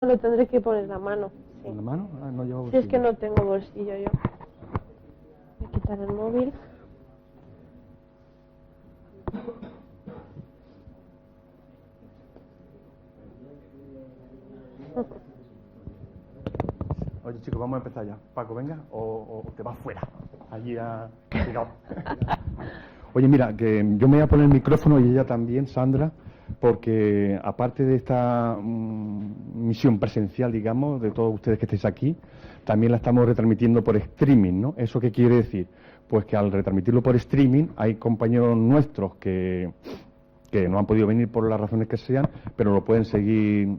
Lo tendré que poner en la mano. Sí. ¿En la mano? Ah, no lleva Si bolsillo. es que no tengo bolsillo yo. Voy a quitar el móvil. Oye, chicos, vamos a empezar ya. Paco, venga, o te vas fuera. Allí a... Oye, mira, que yo me voy a poner el micrófono y ella también, Sandra, porque aparte de esta misión presencial, digamos, de todos ustedes que estéis aquí, también la estamos retransmitiendo por streaming, ¿no? ¿Eso qué quiere decir? Pues que al retransmitirlo por streaming hay compañeros nuestros que no han podido venir por las razones que sean, pero lo pueden seguir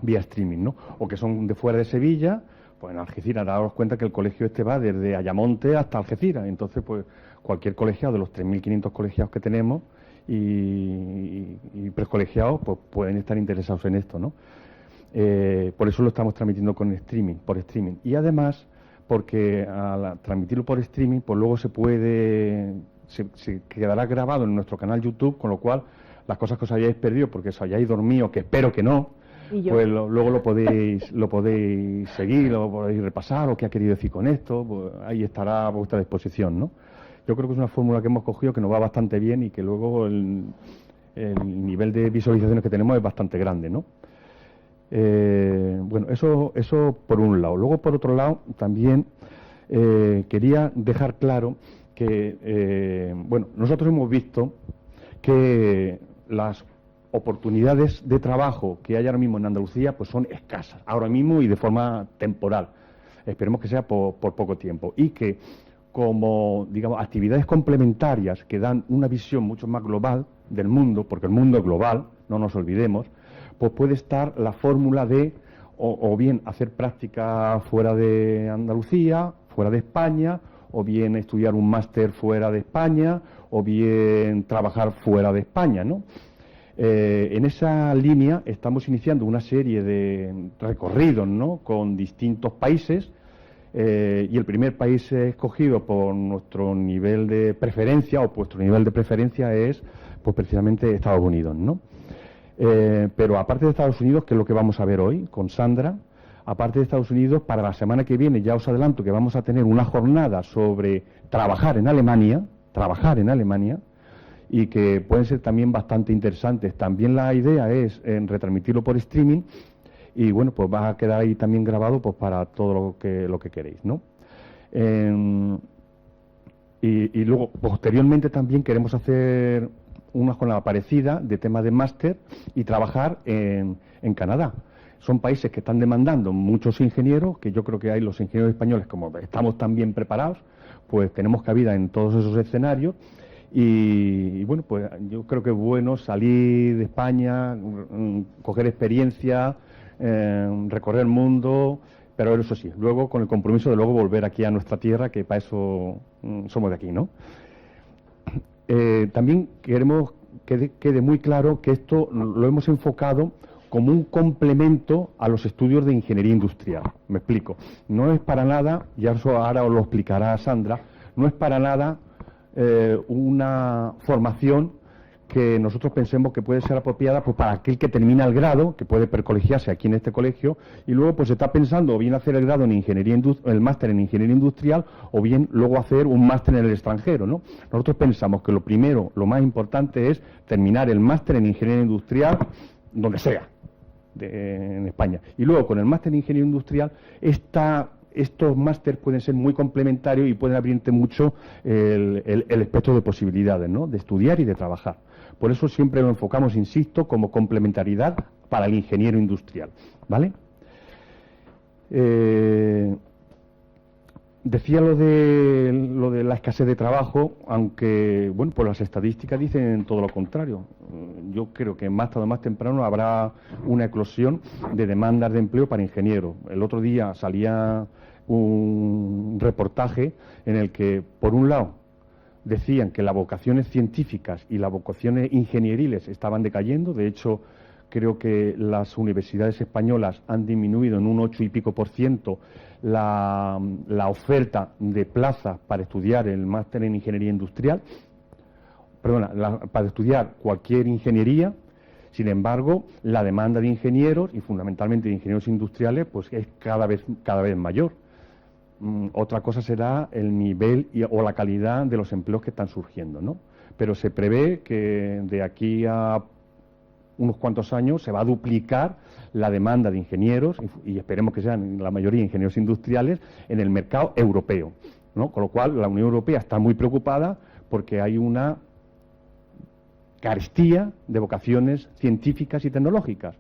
vía streaming, ¿no? O que son de fuera de Sevilla, pues en Algeciras, daros cuenta que el colegio este va desde Ayamonte hasta Algeciras, entonces pues cualquier colegiado de los 3.500 colegiados que tenemos y precolegiados pues pueden estar interesados en esto, ¿no? Por eso lo estamos transmitiendo con streaming, por streaming. Y además, porque al transmitirlo por streaming, pues luego se quedará grabado en nuestro canal YouTube, con lo cual las cosas que os hayáis perdido, porque os hayáis dormido, que espero que no, pues luego lo podéis seguir, lo podéis repasar, o qué ha querido decir con esto, pues ahí estará a vuestra disposición, ¿no? Yo creo que es una fórmula que hemos cogido que nos va bastante bien y que luego el nivel de visualizaciones que tenemos es bastante grande, ¿no? Bueno, eso por un lado. Luego, por otro lado, también quería dejar claro que, bueno, nosotros hemos visto que las oportunidades de trabajo que hay ahora mismo en Andalucía pues son escasas, ahora mismo y de forma temporal. Esperemos que sea por poco tiempo. Y que como, digamos, actividades complementarias que dan una visión mucho más global del mundo, porque el mundo es global, no nos olvidemos, pues puede estar la fórmula de o bien hacer práctica fuera de Andalucía, fuera de España, o bien estudiar un máster fuera de España, o bien trabajar fuera de España, ¿no? En esa línea estamos iniciando una serie de recorridos, ¿no?, con distintos países, y el primer país escogido por nuestro nivel de preferencia, o vuestro nivel de preferencia, es pues precisamente Estados Unidos, ¿no? Pero aparte de Estados Unidos, que es lo que vamos a ver hoy con Sandra, aparte de Estados Unidos, para la semana que viene ya os adelanto que vamos a tener una jornada sobre trabajar en Alemania, y que pueden ser también bastante interesantes. También la idea es retransmitirlo por streaming y bueno, pues va a quedar ahí también grabado pues para todo lo que queréis, ¿no? Y luego, posteriormente también queremos hacer una jornada parecida de tema de máster y trabajar en Canadá. Son países que están demandando muchos ingenieros, que yo creo que hay los ingenieros españoles, como estamos tan bien preparados, pues tenemos cabida en todos esos escenarios. Y bueno, pues yo creo que es bueno salir de España, coger experiencia, recorrer el mundo, pero eso sí, luego con el compromiso de luego volver aquí a nuestra tierra, que para eso somos de aquí, ¿no? También queremos que quede muy claro que esto lo hemos enfocado como un complemento a los estudios de ingeniería industrial. Me explico. No es para nada, ya eso ahora os lo explicará Sandra, no es para nada una formación que nosotros pensemos que puede ser apropiada pues para aquel que termina el grado, que puede precolegiarse aquí en este colegio, y luego pues está pensando o bien hacer el grado en ingeniería el máster en ingeniería industrial, o bien luego hacer un máster en el extranjero, ¿no? Nosotros pensamos que lo primero, lo más importante es terminar el máster en ingeniería industrial donde sea, en España. Y luego con el máster en ingeniería industrial estos másteres pueden ser muy complementarios y pueden abrirte mucho el espectro de posibilidades, ¿no?, de estudiar y de trabajar. Por eso siempre lo enfocamos, insisto, como complementariedad para el ingeniero industrial, ¿vale? Decía lo de la escasez de trabajo, aunque, bueno, pues las estadísticas dicen todo lo contrario. Yo creo que más tarde o más temprano habrá una eclosión de demandas de empleo para ingenieros. El otro día salía un reportaje en el que, por un lado, decían que las vocaciones científicas y las vocaciones ingenieriles estaban decayendo. De hecho, creo que las universidades españolas han disminuido en un 8 y pico % la oferta de plazas para estudiar el máster en ingeniería industrial, para estudiar cualquier ingeniería. Sin embargo, la demanda de ingenieros, y fundamentalmente de ingenieros industriales, pues es cada vez mayor. Otra cosa será el nivel o la calidad de los empleos que están surgiendo, ¿no? Pero se prevé que de aquí a unos cuantos años se va a duplicar la demanda de ingenieros, y esperemos que sean la mayoría ingenieros industriales, en el mercado europeo, ¿no? Con lo cual la Unión Europea está muy preocupada porque hay una carestía de vocaciones científicas y tecnológicas.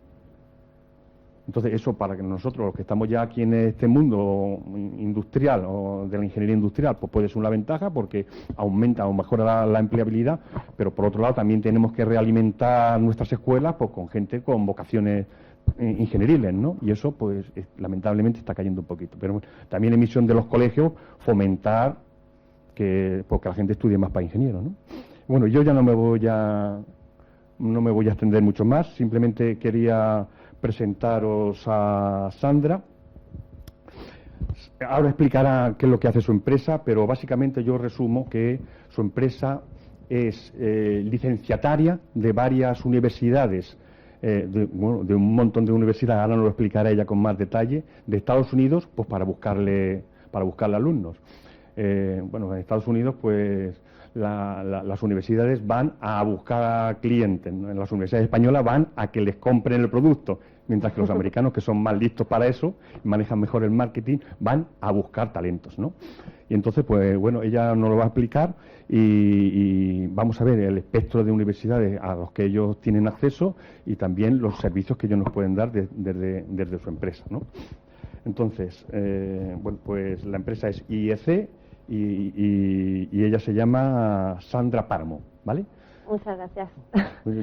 Entonces, eso para que nosotros, los que estamos ya aquí en este mundo industrial o de la ingeniería industrial, pues puede ser una ventaja porque aumenta o mejora la empleabilidad, pero por otro lado también tenemos que realimentar nuestras escuelas pues con gente con vocaciones ingenieriles, ¿no? Y eso, pues, lamentablemente está cayendo un poquito. Pero bueno, también es misión de los colegios fomentar que la gente estudie más para ingeniero, ¿no? Bueno, yo ya no me voy a extender mucho más, simplemente quería presentaros a Sandra. Ahora explicará qué es lo que hace su empresa, pero básicamente yo resumo que su empresa es licenciataria de varias universidades, de un montón de universidades, ahora nos lo explicará ella con más detalle, de Estados Unidos, pues para buscarle alumnos. Bueno, en Estados Unidos, pues las universidades van a buscar clientes, ¿no? En las universidades españolas van a que les compren el producto, mientras que los americanos, que son más listos para eso, manejan mejor el marketing, van a buscar talentos, ¿no? Y entonces, pues bueno, ella nos lo va a explicar y vamos a ver el espectro de universidades a los que ellos tienen acceso y también los servicios que ellos nos pueden dar desde su empresa, ¿no? Entonces, bueno, pues la empresa es IEC y ella se llama Sandra Páramo, ¿vale? Muchas gracias.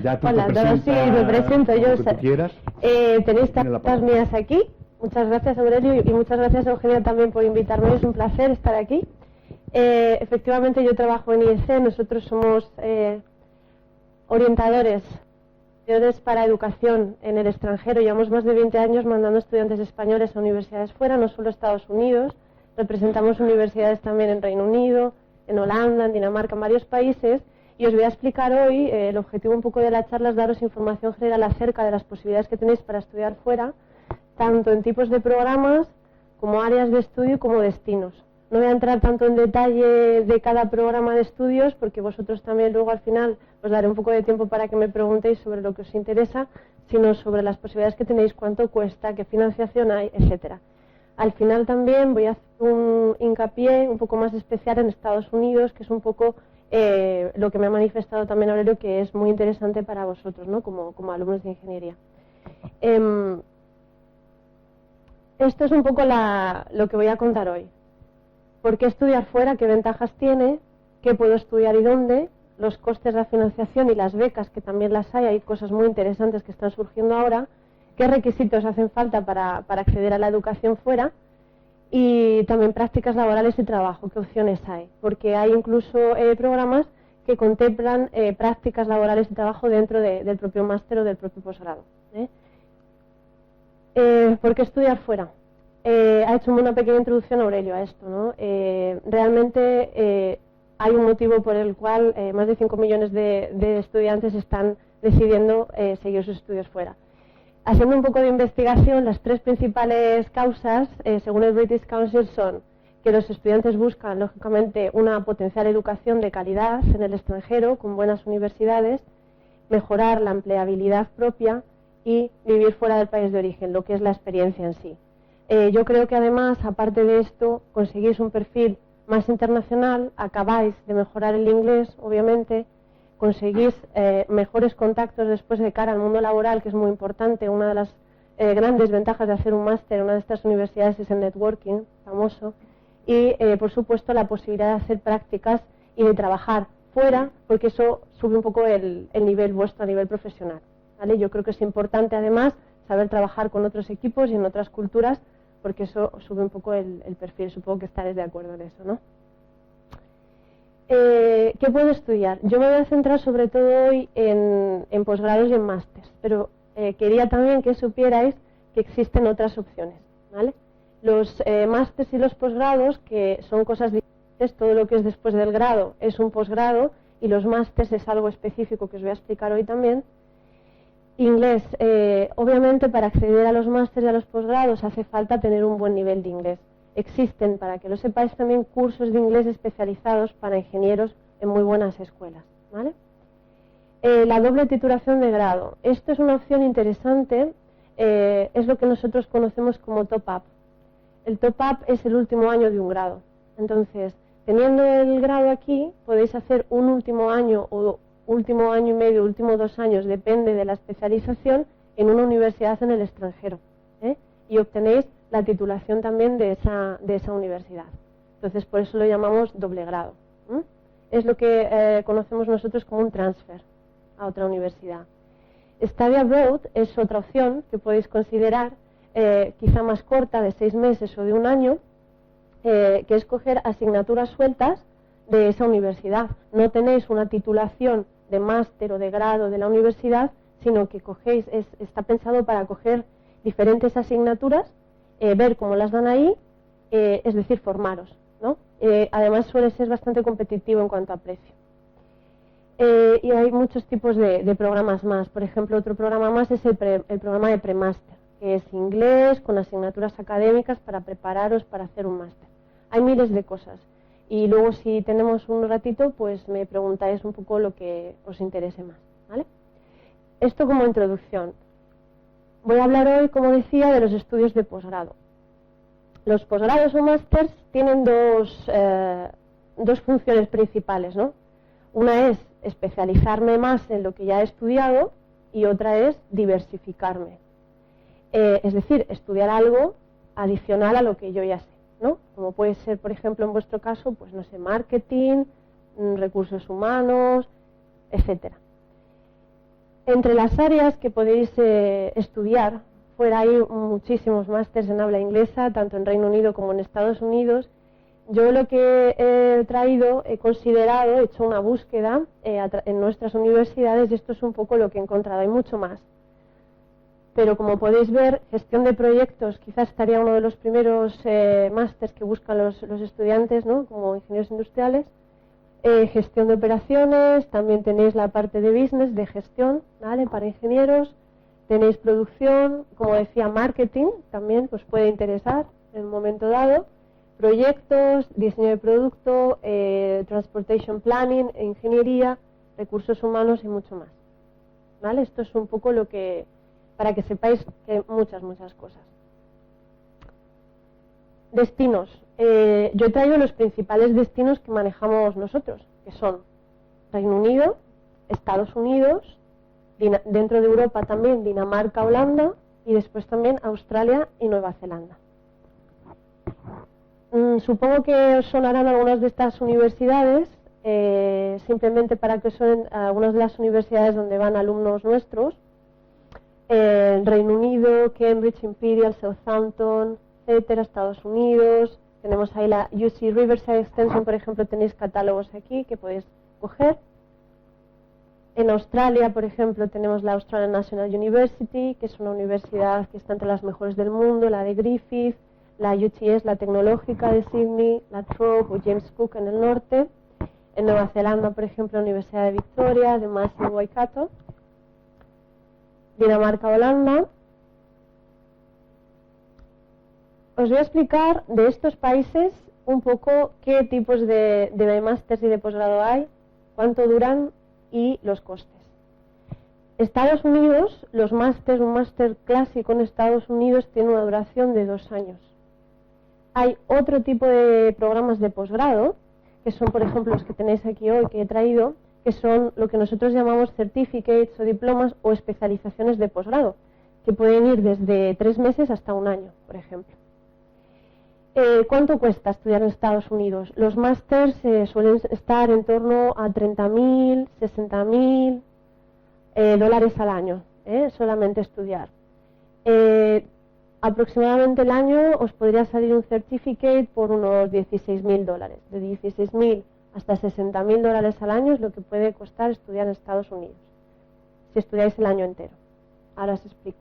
Ya tú Hola, sí, me presento yo. Tú quieras. Tenéis tarjetas mías aquí. Muchas gracias, Aurelio, y muchas gracias, Eugenia, también por invitarme. Es un placer estar aquí. Efectivamente, yo trabajo en IEC. Nosotros somos orientadores para educación en el extranjero. Llevamos más de 20 años mandando estudiantes españoles a universidades fuera, no solo Estados Unidos. Representamos universidades también en Reino Unido, en Holanda, en Dinamarca, en varios países. Y os voy a explicar hoy, el objetivo un poco de la charla es daros información general acerca de las posibilidades que tenéis para estudiar fuera, tanto en tipos de programas, como áreas de estudio, como destinos. No voy a entrar tanto en detalle de cada programa de estudios, porque vosotros también luego al final os daré un poco de tiempo para que me preguntéis sobre lo que os interesa, sino sobre las posibilidades que tenéis, cuánto cuesta, qué financiación hay, etcétera. Al final también voy a hacer un hincapié un poco más especial en Estados Unidos, que es un poco lo que me ha manifestado también Aurelio, que es muy interesante para vosotros, ¿no? Como alumnos de ingeniería. Esto es un poco lo que voy a contar hoy. ¿Por qué estudiar fuera? ¿Qué ventajas tiene? ¿Qué puedo estudiar y dónde? Los costes de la financiación y las becas, que también las hay cosas muy interesantes que están surgiendo ahora. ¿Qué requisitos hacen falta para acceder a la educación fuera? Y también prácticas laborales y trabajo, ¿qué opciones hay? Porque hay incluso programas que contemplan prácticas laborales y trabajo dentro del propio máster o del propio posgrado. ¿Por qué estudiar fuera? Ha hecho una pequeña introducción Aurelio a esto, ¿no? Realmente hay un motivo por el cual más de 5 millones de estudiantes están decidiendo seguir sus estudios fuera. Haciendo un poco de investigación, las tres principales causas, según el British Council, son que los estudiantes buscan, lógicamente, una potencial educación de calidad en el extranjero, con buenas universidades, mejorar la empleabilidad propia y vivir fuera del país de origen, lo que es la experiencia en sí. Yo creo que además, aparte de esto, conseguís un perfil más internacional, acabáis de mejorar el inglés, obviamente, conseguís mejores contactos después de cara al mundo laboral, que es muy importante. Una de las grandes ventajas de hacer un máster en una de estas universidades es el networking famoso y, por supuesto, la posibilidad de hacer prácticas y de trabajar fuera, porque eso sube un poco el nivel vuestro a nivel profesional, ¿vale? Yo creo que es importante, además, saber trabajar con otros equipos y en otras culturas, porque eso sube un poco el perfil. Supongo que estaréis de acuerdo en eso, ¿no? ¿Qué puedo estudiar? Yo me voy a centrar sobre todo hoy en posgrados y en másters, pero quería también que supierais que existen otras opciones, ¿vale? Los másters y los posgrados, que son cosas diferentes, todo lo que es después del grado es un posgrado y los másters es algo específico que os voy a explicar hoy también. Inglés. Obviamente para acceder a los másteres y a los posgrados hace falta tener un buen nivel de inglés. Existen, para que lo sepáis, también cursos de inglés especializados para ingenieros en muy buenas escuelas, ¿vale? La doble titulación de grado. Esto es una opción interesante, es lo que nosotros conocemos como top-up. El top-up es el último año de un grado. Entonces, teniendo el grado aquí, podéis hacer un último año o último año y medio, último 2 años, depende de la especialización, en una universidad en el extranjero, y obtenéis la titulación también de esa universidad. Entonces, por eso lo llamamos doble grado. Es lo que conocemos nosotros como un transfer a otra universidad. Study abroad es otra opción que podéis considerar, quizá más corta, de 6 meses o de 1 año, que es coger asignaturas sueltas de esa universidad. No tenéis una titulación de máster o de grado de la universidad, sino que cogéis, está pensado para coger diferentes asignaturas, ver cómo las dan ahí, es decir, formaros, ¿no? Además suele ser bastante competitivo en cuanto a precio. Y hay muchos tipos de programas más. Por ejemplo, otro programa más es el programa de premáster, que es inglés con asignaturas académicas para prepararos para hacer un máster. Hay miles de cosas. Y luego, si tenemos un ratito, pues me preguntáis un poco lo que os interese más, ¿vale? Esto como introducción. Voy a hablar hoy, como decía, de los estudios de posgrado. Los posgrados o másters tienen dos funciones principales, ¿no? Una es especializarme más en lo que ya he estudiado y otra es diversificarme. Es decir, estudiar algo adicional a lo que yo ya sé, ¿no? Como puede ser, por ejemplo, en vuestro caso, pues no sé, marketing, recursos humanos, etcétera. Entre las áreas que podéis estudiar, fuera hay muchísimos másters en habla inglesa, tanto en Reino Unido como en Estados Unidos. Yo lo que he traído, he considerado, he hecho una búsqueda en nuestras universidades y esto es un poco lo que he encontrado, hay mucho más. Pero como podéis ver, gestión de proyectos quizás estaría uno de los primeros másters que buscan los estudiantes, ¿no? Como ingenieros industriales. Gestión de operaciones, también tenéis la parte de business, de gestión, ¿vale? Para ingenieros. Tenéis producción, como decía, marketing, también os puede interesar en un momento dado. Proyectos, diseño de producto, transportation planning, ingeniería, recursos humanos y mucho más, ¿vale? Esto es un poco lo que, para que sepáis que muchas cosas. Destinos. Yo he traído los principales destinos que manejamos nosotros, que son Reino Unido, Estados Unidos, dentro de Europa también Dinamarca, Holanda y después también Australia y Nueva Zelanda. Supongo que os sonarán algunas de estas universidades, simplemente para que os suenen algunas de las universidades donde van alumnos nuestros. Reino Unido, Cambridge, Imperial, Southampton, etcétera, Estados Unidos. Tenemos ahí la UC Riverside Extension, por ejemplo, tenéis catálogos aquí que podéis coger. En Australia, por ejemplo, tenemos la Australian National University, que es una universidad que está entre las mejores del mundo, la de Griffith, la UTS, la tecnológica de Sydney, la Trobe o James Cook en el norte. En Nueva Zelanda, por ejemplo, la Universidad de Victoria, de Massey Waikato. Dinamarca, Holanda. Os voy a explicar de estos países un poco qué tipos de másters y de posgrado hay, cuánto duran y los costes. Estados Unidos, los másters, un máster clásico en Estados Unidos tiene una duración de 2 años. Hay otro tipo de programas de posgrado, que son, por ejemplo, los que tenéis aquí hoy, que he traído, que son lo que nosotros llamamos certificates o diplomas o especializaciones de posgrado, que pueden ir desde 3 meses hasta 1 año, por ejemplo. ¿Cuánto cuesta estudiar en Estados Unidos? Los másters suelen estar en torno a $30.000, $60.000 dólares al año, solamente estudiar. Aproximadamente el año os podría salir un certificate por unos $16.000. De 16.000 hasta $60.000 al año es lo que puede costar estudiar en Estados Unidos, si estudiáis el año entero. Ahora os explico.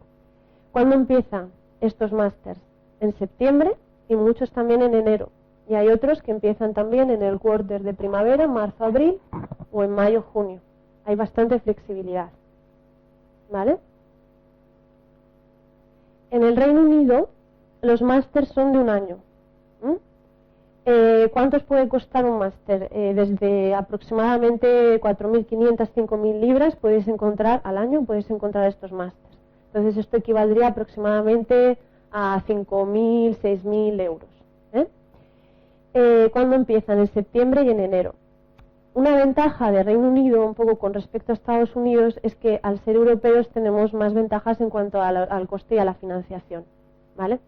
¿Cuándo empiezan estos másters? En septiembre y muchos también en enero. Y hay otros que empiezan también en el quarter de primavera, marzo, abril o en mayo, junio. Hay bastante flexibilidad, ¿vale? En el Reino Unido, los másters son de un año. ¿Cuántos puede costar un máster? Desde aproximadamente 4.500, 5.000 libras puedes encontrar al año, puedes encontrar estos másters. Entonces esto equivaldría aproximadamente a 5.000, 6.000 euros. ¿Cuándo empiezan? En septiembre y en enero. Una ventaja de Reino Unido, un poco con respecto a Estados Unidos, es que al ser europeos tenemos más ventajas en cuanto al coste y a la financiación, ¿vale?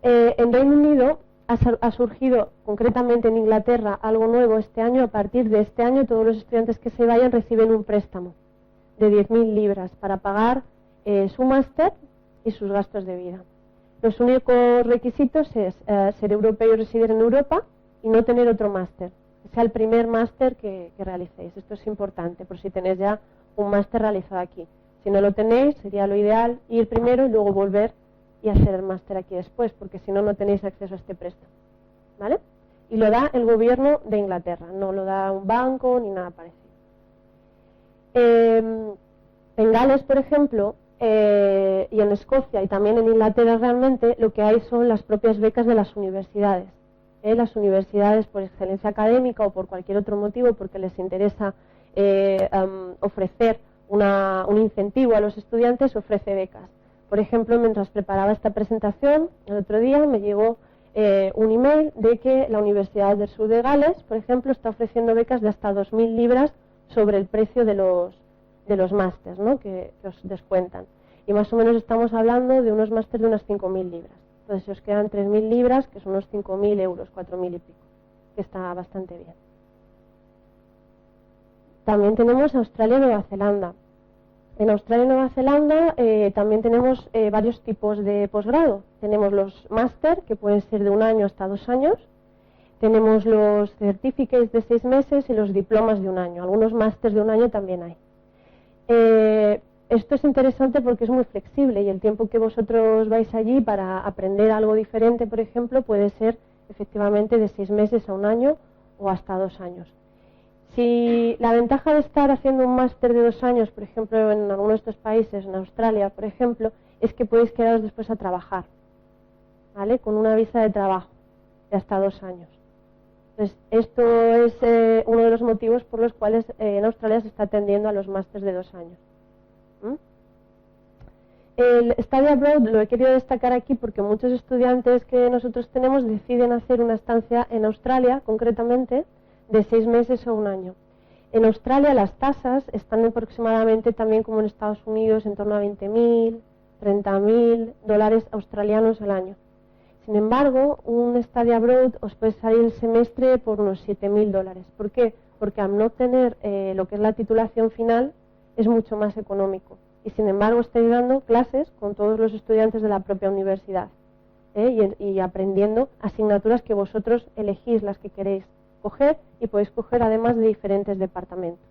En Reino Unido ha surgido, concretamente en Inglaterra, algo nuevo este año. A partir de este año, todos los estudiantes que se vayan reciben un préstamo de 10.000 libras para pagar su máster y sus gastos de vida. Los únicos requisitos es ser europeo y residir en Europa y no tener otro máster, que sea el primer máster que realicéis. Esto es importante, por si tenéis ya un máster realizado aquí. Si no lo tenéis, sería lo ideal ir primero y luego volver y hacer el máster aquí después, porque si no, no tenéis acceso a este préstamo, ¿vale? Y lo da el gobierno de Inglaterra, no lo da un banco ni nada parecido. En Gales, por ejemplo, y en Escocia y también en Inglaterra realmente, lo que hay son las propias becas de las universidades. Las universidades, por excelencia académica o por cualquier otro motivo, porque les interesa ofrecer un incentivo a los estudiantes, ofrece becas. Por ejemplo, mientras preparaba esta presentación, el otro día me llegó un email de que la Universidad del Sur de Gales, por ejemplo, está ofreciendo becas de hasta 2.000 libras sobre el precio de los másters, ¿no?, que os descuentan. Y más o menos estamos hablando de unos másters de unas 5.000 libras. Entonces os quedan 3.000 libras, que son unos 5.000 euros, 4.000 y pico, que está bastante bien. También tenemos Australia y Nueva Zelanda. En Australia y Nueva Zelanda también tenemos varios tipos de posgrado. Tenemos los máster, que pueden ser de 1 año hasta 2 años. Tenemos los certificates de 6 meses y los diplomas de 1 año. Algunos másters de 1 año también hay. Esto es interesante porque es muy flexible y el tiempo que vosotros vais allí para aprender algo diferente, por ejemplo, puede ser efectivamente de 6 meses a 1 año o hasta 2 años. Si la ventaja de estar haciendo un máster de 2 años, por ejemplo, en alguno de estos países, en Australia, por ejemplo, es que podéis quedaros después a trabajar, ¿vale?, con una visa de trabajo de hasta 2 años. Entonces, esto es uno de los motivos por los cuales en Australia se está atendiendo a los másters de 2 años. El Study Abroad lo he querido destacar aquí porque muchos estudiantes que nosotros tenemos deciden hacer una estancia en Australia, concretamente, de 6 meses o 1 año. En Australia las tasas están aproximadamente también como en Estados Unidos, en torno a 20.000, 30.000 dólares australianos al año. Sin embargo, un Study Abroad os puede salir el semestre por unos 7.000 dólares. ¿Por qué? Porque al no tener lo que es la titulación final, es mucho más económico. Y sin embargo estáis dando clases con todos los estudiantes de la propia universidad y aprendiendo asignaturas que vosotros elegís las que queréis coger, y podéis coger además de diferentes departamentos.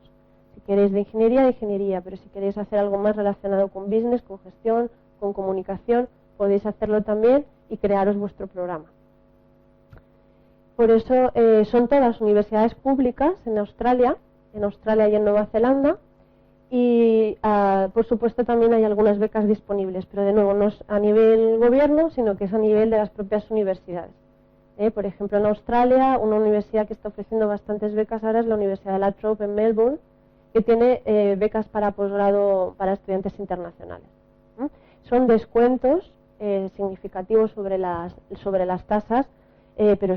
Si queréis de ingeniería, pero si queréis hacer algo más relacionado con business, con gestión, con comunicación, podéis hacerlo también y crearos vuestro programa. Por eso son todas universidades públicas en Australia y en Nueva Zelanda, y por supuesto también hay algunas becas disponibles, pero de nuevo no es a nivel gobierno, sino que es a nivel de las propias universidades. Por ejemplo, en Australia, una universidad que está ofreciendo bastantes becas ahora es la Universidad de La Trobe en Melbourne, que tiene becas para posgrado para estudiantes internacionales. Son descuentos significativos sobre las tasas, pero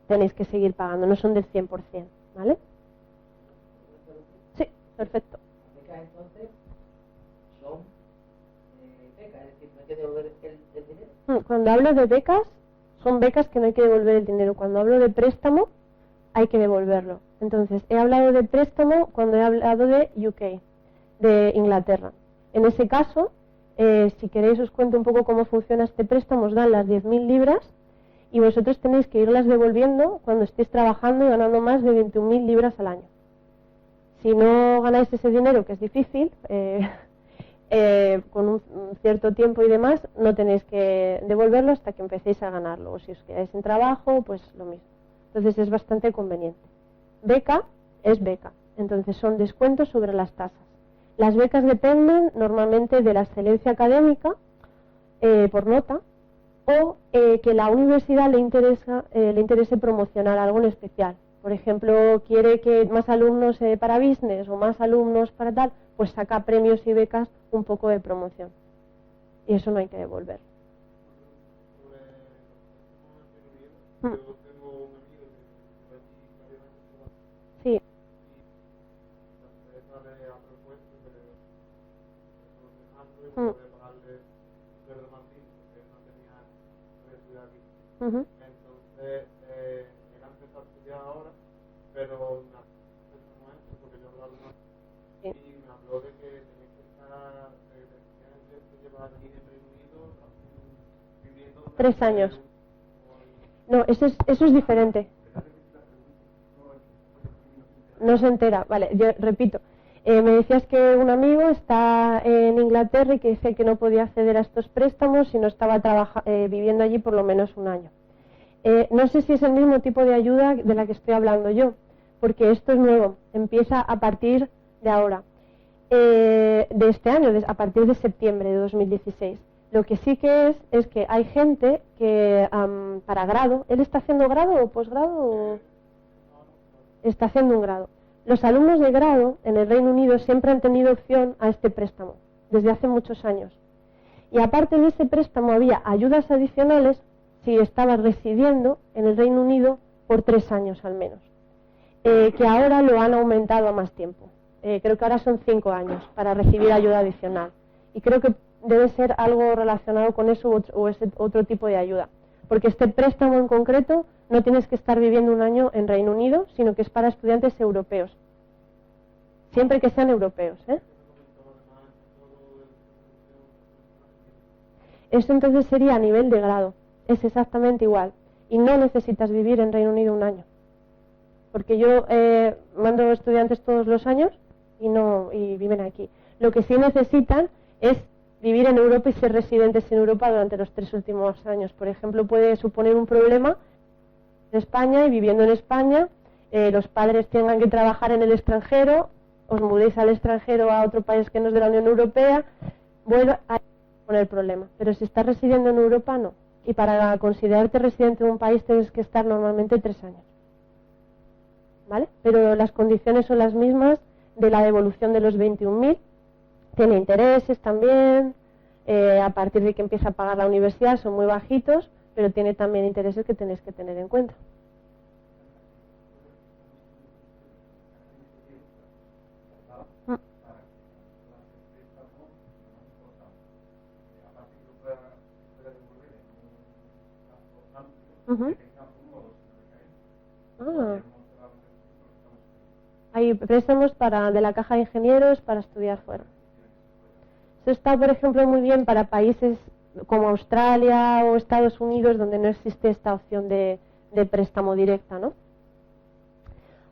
tenéis que seguir pagando, no son del 100%, ¿vale? Sí, perfecto. Las becas entonces son becas, es decir, no hay que devolver el dinero. Cuando hablo de becas, son becas que no hay que devolver el dinero. Cuando hablo de préstamo, hay que devolverlo. Entonces, he hablado de préstamo cuando he hablado de UK, de Inglaterra. En ese caso, si queréis os cuento un poco cómo funciona este préstamo. Os dan las 10.000 libras y vosotros tenéis que irlas devolviendo cuando estéis trabajando y ganando más de 21.000 libras al año. Si no ganáis ese dinero, que es difícil, con un cierto tiempo y demás, no tenéis que devolverlo hasta que empecéis a ganarlo. O si os quedáis sin trabajo, pues lo mismo. Entonces es bastante conveniente. Beca es beca, entonces son descuentos sobre las tasas. Las becas dependen normalmente de la excelencia académica por nota, o que la universidad le interese promocionar algo en especial. Por ejemplo, quiere que más alumnos para business o más alumnos para tal, pues saca premios y becas un poco de promoción. Y eso no hay que devolver. Sí. Entonces, él ha empezado a estudiar ahora, pero me habló porque yo hablaba más y me habló de que tenía que estar, llevar aquí en Reino Unido viviendo 3 años. No, eso es diferente. No se entera. Vale, yo repito. Me decías que un amigo está en Inglaterra y que dice que no podía acceder a estos préstamos si no estaba viviendo allí por lo menos un año. No sé si es el mismo tipo de ayuda de la que estoy hablando yo, porque esto es nuevo, empieza a partir de ahora, de este año, a partir de septiembre de 2016. Lo que sí que es que hay gente que para grado, ¿él está haciendo grado o posgrado? O está haciendo un grado. Los alumnos de grado en el Reino Unido siempre han tenido opción a este préstamo, desde hace muchos años. Y aparte de ese préstamo había ayudas adicionales si estabas residiendo en el Reino Unido por 3 años al menos, que ahora lo han aumentado a más tiempo. Creo que ahora son 5 años para recibir ayuda adicional. Y creo que debe ser algo relacionado con eso o ese otro tipo de ayuda. Porque este préstamo en concreto no tienes que estar viviendo un año en Reino Unido, sino que es para estudiantes europeos. Siempre que sean europeos, ¿eh? Eso entonces sería a nivel de grado. Es exactamente igual. Y no necesitas vivir en Reino Unido un año. Porque yo mando estudiantes todos los años y viven aquí. Lo que sí necesitan es vivir en Europa y ser residentes en Europa durante los 3 últimos años. Por ejemplo, puede suponer un problema en España y viviendo en España, los padres tengan que trabajar en el extranjero, os mudéis al extranjero a otro país que no es de la Unión Europea, bueno, ahí poner el problema. Pero si estás residiendo en Europa, no. Y para considerarte residente de un país tienes que estar normalmente 3 años. ¿Vale? Pero las condiciones son las mismas de la devolución de los 21.000. Tiene intereses también, a partir de que empieza a pagar la universidad son muy bajitos, pero tiene también intereses que tenéis que tener en cuenta. Hay préstamos de la Caja de Ingenieros para estudiar fuera. Eso está, por ejemplo, muy bien para países como Australia o Estados Unidos, donde no existe esta opción de préstamo directa, ¿no?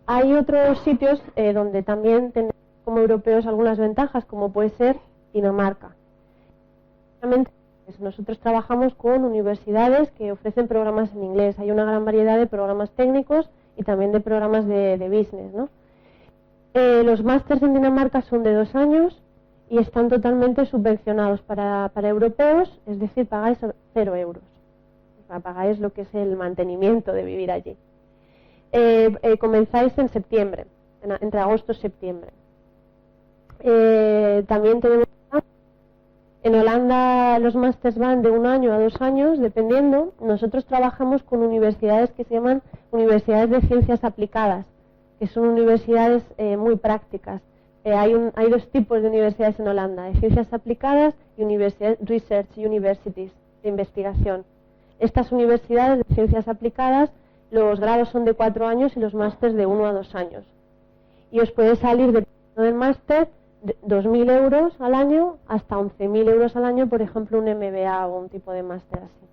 Hay otros sitios donde también tenemos como europeos algunas ventajas, como puede ser Dinamarca. Nosotros trabajamos con universidades que ofrecen programas en inglés. Hay una gran variedad de programas técnicos y también de programas de business, ¿no? Los másters en Dinamarca son de 2 años y están totalmente subvencionados para europeos, es decir, pagáis 0 euros. O sea, pagáis lo que es el mantenimiento de vivir allí. Comenzáis en septiembre, entre agosto y septiembre. También tenemos... En Holanda los másters van de 1 año a 2 años, dependiendo. Nosotros trabajamos con universidades que se llaman universidades de ciencias aplicadas, que son universidades muy prácticas. Hay 2 tipos de universidades en Holanda, de ciencias aplicadas y research universities, de investigación. Estas universidades de ciencias aplicadas, los grados son de 4 años y los másters de 1 a 2 años. Y os puede salir del máster 2.000 euros al año hasta 11.000 euros al año, por ejemplo, un MBA o un tipo de máster así,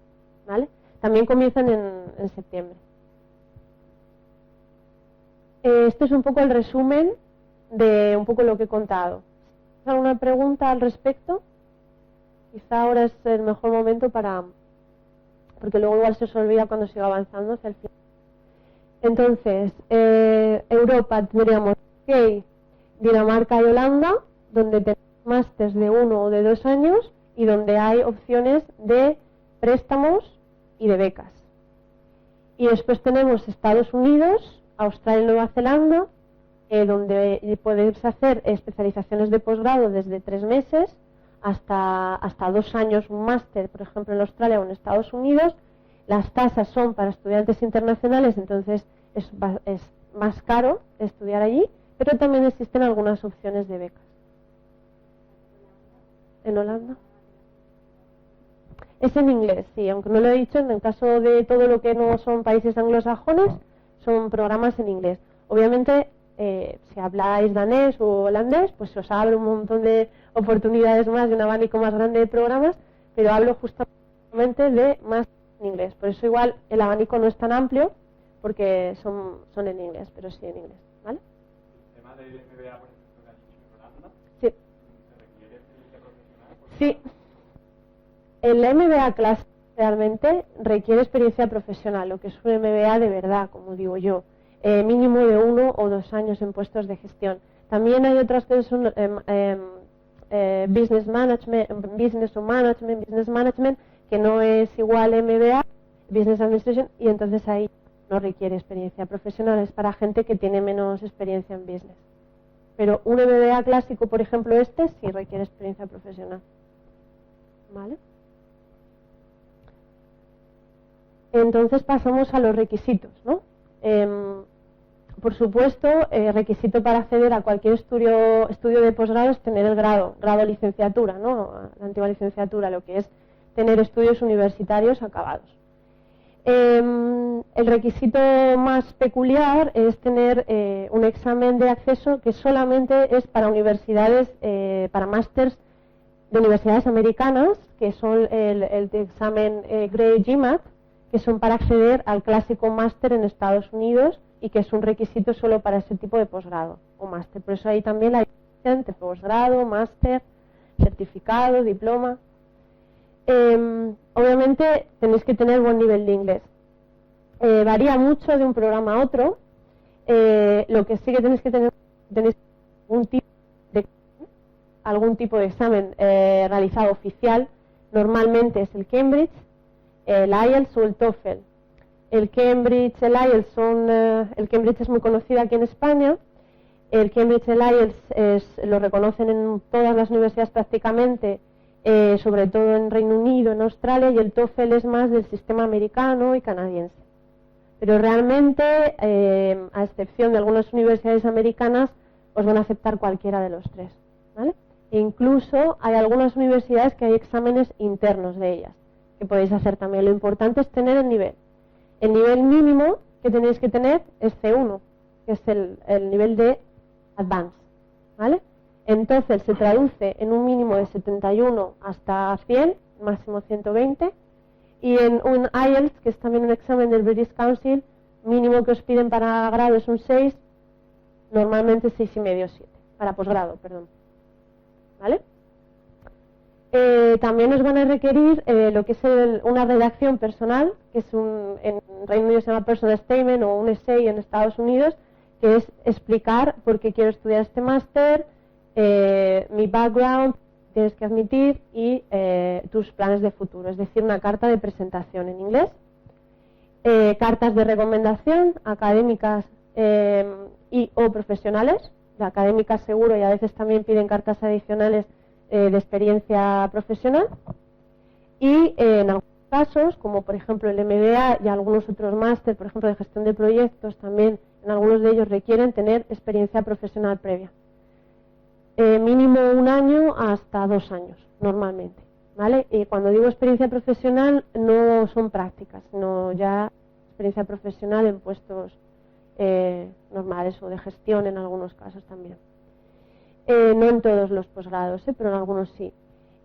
¿vale? También comienzan en septiembre. Esto es un poco el resumen de un poco lo que he contado. ¿Alguna pregunta al respecto? Quizá ahora es el mejor momento porque luego igual se os olvida cuando siga avanzando hacia el final. Entonces, Europa tendríamos UK, Dinamarca y Holanda, donde tenemos másters de 1 o de 2 años y donde hay opciones de préstamos y de becas. Y después tenemos Estados Unidos, Australia y Nueva Zelanda, donde podéis hacer especializaciones de posgrado desde 3 meses hasta 2 años, un máster, por ejemplo, en Australia o en Estados Unidos. Las tasas son para estudiantes internacionales, entonces es más caro estudiar allí, pero también existen algunas opciones de becas. ¿En Holanda? Es en inglés, sí, aunque no lo he dicho, en el caso de todo lo que no son países anglosajones, son programas en inglés. Obviamente, si habláis danés o holandés, pues se os abre un montón de oportunidades más, de un abanico más grande de programas, pero hablo justamente de más en inglés. Por eso igual el abanico no es tan amplio, porque son en inglés, pero sí en inglés, ¿vale? El tema del MBA, por ejemplo, que has dicho en Holanda, Sí. ¿se requiere experiencia profesional? Sí. El MBA Class realmente requiere experiencia profesional, lo que es un MBA de verdad, como digo yo. Mínimo de 1 o 2 años en puestos de gestión. También hay otras que son business management, que no es igual MBA, business administration, y entonces ahí no requiere experiencia profesional, es para gente que tiene menos experiencia en business. Pero un MBA clásico, por ejemplo, sí requiere experiencia profesional. ¿Vale? Entonces pasamos a los requisitos, ¿no? Por supuesto, requisito para acceder a cualquier estudio de posgrado es tener el grado licenciatura, ¿no? La antigua licenciatura, lo que es tener estudios universitarios acabados. El requisito más peculiar es tener un examen de acceso que solamente es para universidades, para másters de universidades americanas, que son el examen GRE GMAT, que son para acceder al clásico máster en Estados Unidos y que es un requisito solo para ese tipo de posgrado o máster. Por eso ahí también la diferencia entre posgrado, máster, certificado, diploma. Obviamente tenéis que tener buen nivel de inglés. Varía mucho de un programa a otro. Lo que sí que tenéis que tener algún tipo de examen realizado oficial. Normalmente es el Cambridge, el IELTS o el TOEFL. El Cambridge, el IELTS el Cambridge es muy conocido aquí en España. El Cambridge, el IELTS lo reconocen en todas las universidades prácticamente, sobre todo en Reino Unido, en Australia, y el TOEFL es más del sistema americano y canadiense. Pero realmente, a excepción de algunas universidades americanas, os van a aceptar cualquiera de los 3, ¿vale? E incluso hay algunas universidades que hay exámenes internos de ellas, que podéis hacer también. Lo importante es tener el nivel. El nivel mínimo que tenéis que tener es C1, que es el nivel de Advanced, ¿vale? Entonces se traduce en un mínimo de 71 hasta 100, máximo 120, y en un IELTS, que es también un examen del British Council, mínimo que os piden para grado es un 6, normalmente 6,5 o 7, para posgrado, perdón, ¿vale? También os van a requerir lo que es una redacción personal, que es en Reino Unido se llama personal statement o un essay en Estados Unidos, que es explicar por qué quiero estudiar este máster, mi background, tienes que admitir, y tus planes de futuro, es decir, una carta de presentación en inglés. Cartas de recomendación académicas y o profesionales, de académicas seguro, y a veces también piden cartas adicionales de experiencia profesional, y en algunos casos, como por ejemplo el MBA y algunos otros máster, por ejemplo de gestión de proyectos, también en algunos de ellos requieren tener experiencia profesional previa. Mínimo 1 año hasta 2 años, normalmente, ¿vale? Y cuando digo experiencia profesional no son prácticas, sino ya experiencia profesional en puestos normales o de gestión en algunos casos también. No en todos los posgrados, pero en algunos sí.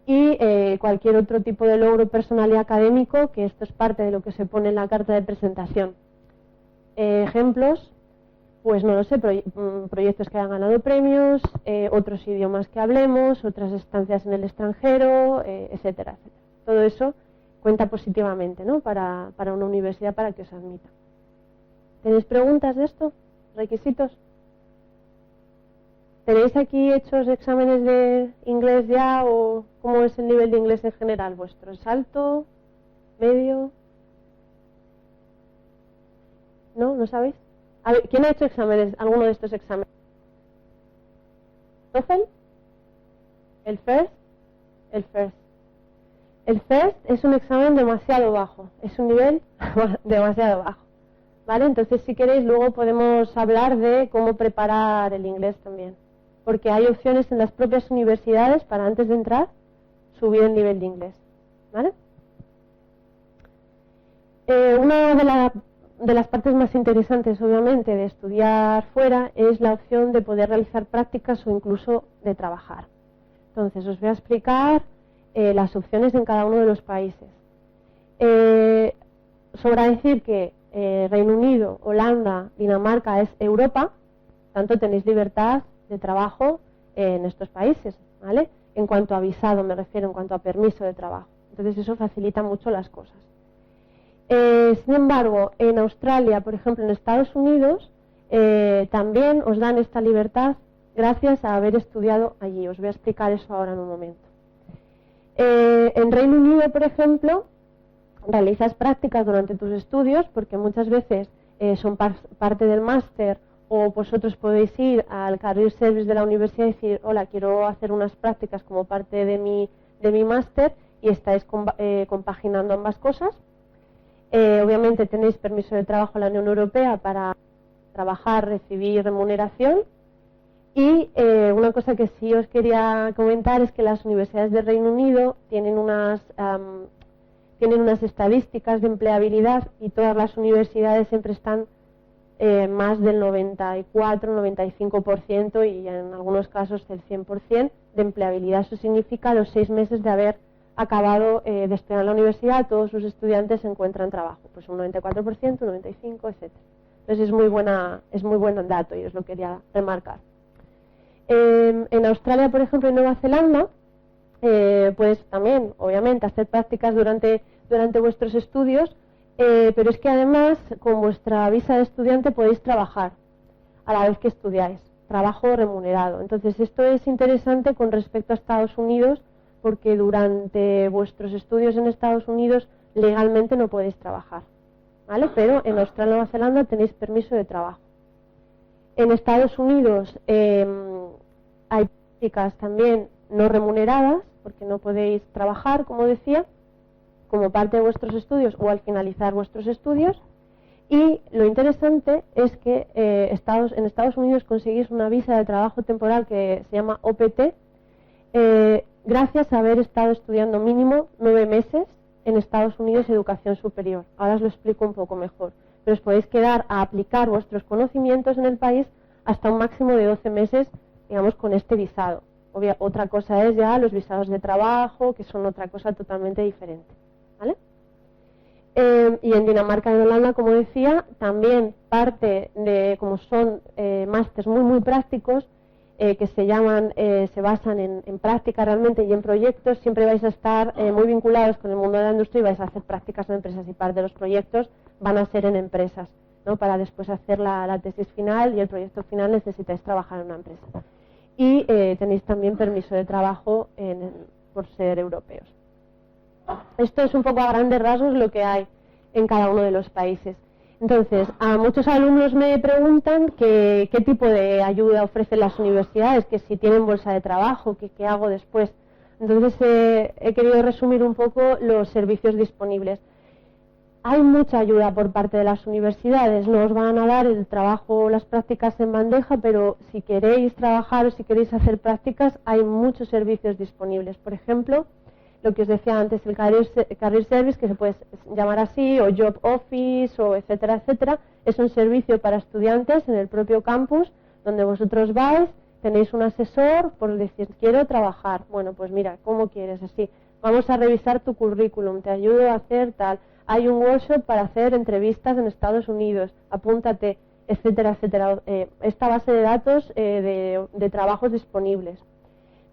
Y cualquier otro tipo de logro personal y académico, que esto es parte de lo que se pone en la carta de presentación. Ejemplos, pues no lo sé, proyectos que hayan ganado premios, otros idiomas que hablemos, otras estancias en el extranjero, etcétera, etcétera. Todo eso cuenta positivamente, ¿no? para una universidad, para que os admita. ¿Tenéis preguntas de esto? ¿Requisitos? ¿Tenéis aquí hechos exámenes de inglés ya o cómo es el nivel de inglés en general vuestro? ¿Es alto? ¿Medio? ¿No? ¿No sabéis? A ver, ¿quién ha hecho exámenes, alguno de estos exámenes? ¿TOEFL? ¿El FIRST? El FIRST. El FIRST es un examen demasiado bajo, es un nivel demasiado bajo, ¿vale? Entonces, si queréis, luego podemos hablar de cómo preparar el inglés también, porque hay opciones en las propias universidades para antes de entrar subir el nivel de inglés, ¿vale? Una de las partes más interesantes, obviamente, de estudiar fuera es la opción de poder realizar prácticas o incluso de trabajar. Entonces, os voy a explicar las opciones en cada uno de los países. Sobra decir que Reino Unido, Holanda, Dinamarca es Europa, tanto tenéis libertad de trabajo en estos países, ¿vale? En cuanto a visado, me refiero, en cuanto a permiso de trabajo. Entonces, eso facilita mucho las cosas. Sin embargo, en Australia, por ejemplo, en Estados Unidos, también os dan esta libertad gracias a haber estudiado allí. Os voy a explicar eso ahora en un momento. En Reino Unido, por ejemplo, realizas prácticas durante tus estudios porque muchas veces son parte del máster o vosotros podéis ir al Career Service de la universidad y decir, hola, quiero hacer unas prácticas como parte de mi máster y estáis compaginando ambas cosas. Obviamente tenéis permiso de trabajo en la Unión Europea para trabajar, recibir remuneración. Y una cosa que sí os quería comentar es que las universidades del Reino Unido tienen unas estadísticas de empleabilidad y todas las universidades siempre están más del 94-95% y en algunos casos del 100% de empleabilidad. Eso significa los 6 meses de haber acabado de estudiar en la universidad, todos sus estudiantes encuentran trabajo, pues un 94%, un 95%, etc. Entonces es muy buen dato y os lo quería remarcar. En Australia, por ejemplo, y Nueva Zelanda, puedes también, obviamente, hacer prácticas durante vuestros estudios, pero es que además, con vuestra visa de estudiante podéis trabajar a la vez que estudiáis, trabajo remunerado. Entonces, esto es interesante con respecto a Estados Unidos, porque durante vuestros estudios en Estados Unidos legalmente no podéis trabajar, ¿vale? Pero en Australia y Nueva Zelanda tenéis permiso de trabajo. En Estados Unidos hay prácticas también no remuneradas, porque no podéis trabajar, como decía, como parte de vuestros estudios o al finalizar vuestros estudios. Y lo interesante es que en Estados Unidos conseguís una visa de trabajo temporal que se llama OPT, gracias a haber estado estudiando mínimo 9 meses en Estados Unidos educación superior. Ahora os lo explico un poco mejor. Pero os podéis quedar a aplicar vuestros conocimientos en el país hasta un máximo de 12 meses, digamos, con este visado. Otra cosa es ya los visados de trabajo, que son otra cosa totalmente diferente, ¿vale? Y en Dinamarca y en Holanda, como decía, también parte de, como son másters muy prácticos, que se basan en práctica realmente y en proyectos, siempre vais a estar muy vinculados con el mundo de la industria y vais a hacer prácticas en empresas y parte de los proyectos van a ser en empresas, ¿no? Para después hacer la tesis final y el proyecto final necesitáis trabajar en una empresa. Y tenéis también permiso de trabajo por ser europeos. Esto es un poco a grandes rasgos lo que hay en cada uno de los países. Entonces, a muchos alumnos me preguntan qué tipo de ayuda ofrecen las universidades, que si tienen bolsa de trabajo, que qué hago después. Entonces, he querido resumir un poco los servicios disponibles. Hay mucha ayuda por parte de las universidades, no os van a dar el trabajo o las prácticas en bandeja, pero si queréis trabajar o si queréis hacer prácticas, hay muchos servicios disponibles. Por ejemplo, lo que os decía antes, el Career Service, que se puede llamar así, o Job Office, o etcétera, etcétera, es un servicio para estudiantes en el propio campus, donde vosotros vais, tenéis un asesor por decir, quiero trabajar. Bueno, pues mira, ¿cómo quieres? Así, vamos a revisar tu currículum, te ayudo a hacer tal. Hay un workshop para hacer entrevistas en Estados Unidos, apúntate, etcétera, etcétera. Esta base de datos de trabajos disponibles.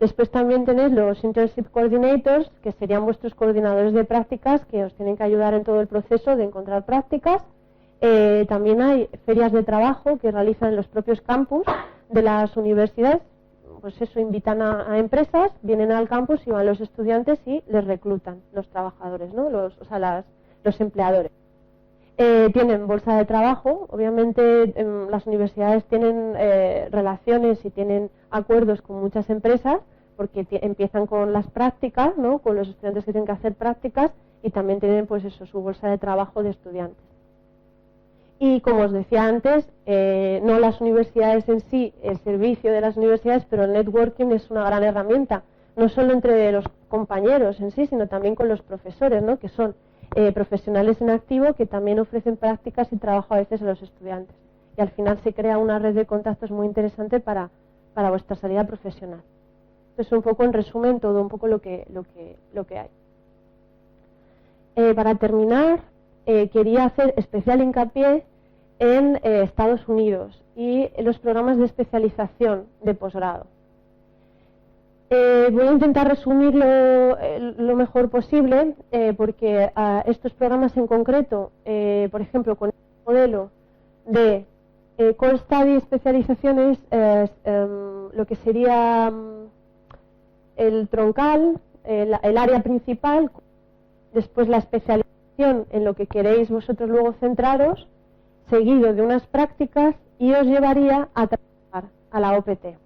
Después también tenéis los Internship Coordinators, que serían vuestros coordinadores de prácticas, que os tienen que ayudar en todo el proceso de encontrar prácticas. También hay ferias de trabajo que realizan en los propios campus de las universidades. pues eso, invitan a empresas, vienen al campus y van los estudiantes y les reclutan los trabajadores, ¿no? Los empleadores. Tienen bolsa de trabajo, obviamente las universidades tienen relaciones y tienen acuerdos con muchas empresas porque empiezan con las prácticas, ¿no? Con los estudiantes que tienen que hacer prácticas y también tienen pues eso, su bolsa de trabajo de estudiantes. Y como os decía antes, no las universidades en sí, el servicio de las universidades, pero el networking es una gran herramienta, no solo entre los compañeros en sí, sino también con los profesores, ¿no? Que son profesionales en activo que también ofrecen prácticas y trabajo a veces a los estudiantes. Y al final se crea una red de contactos muy interesante para vuestra salida profesional. Entonces, un poco en resumen, todo un poco lo que hay. Para terminar, quería hacer especial hincapié en Estados Unidos y en los programas de especialización de posgrado. Voy a intentar resumirlo lo mejor posible porque estos programas en concreto, por ejemplo, con el modelo de Core Study especializaciones, lo que sería el troncal, el área principal, después la especialización en lo que queréis vosotros luego centraros, seguido de unas prácticas y os llevaría a trabajar a la OPT.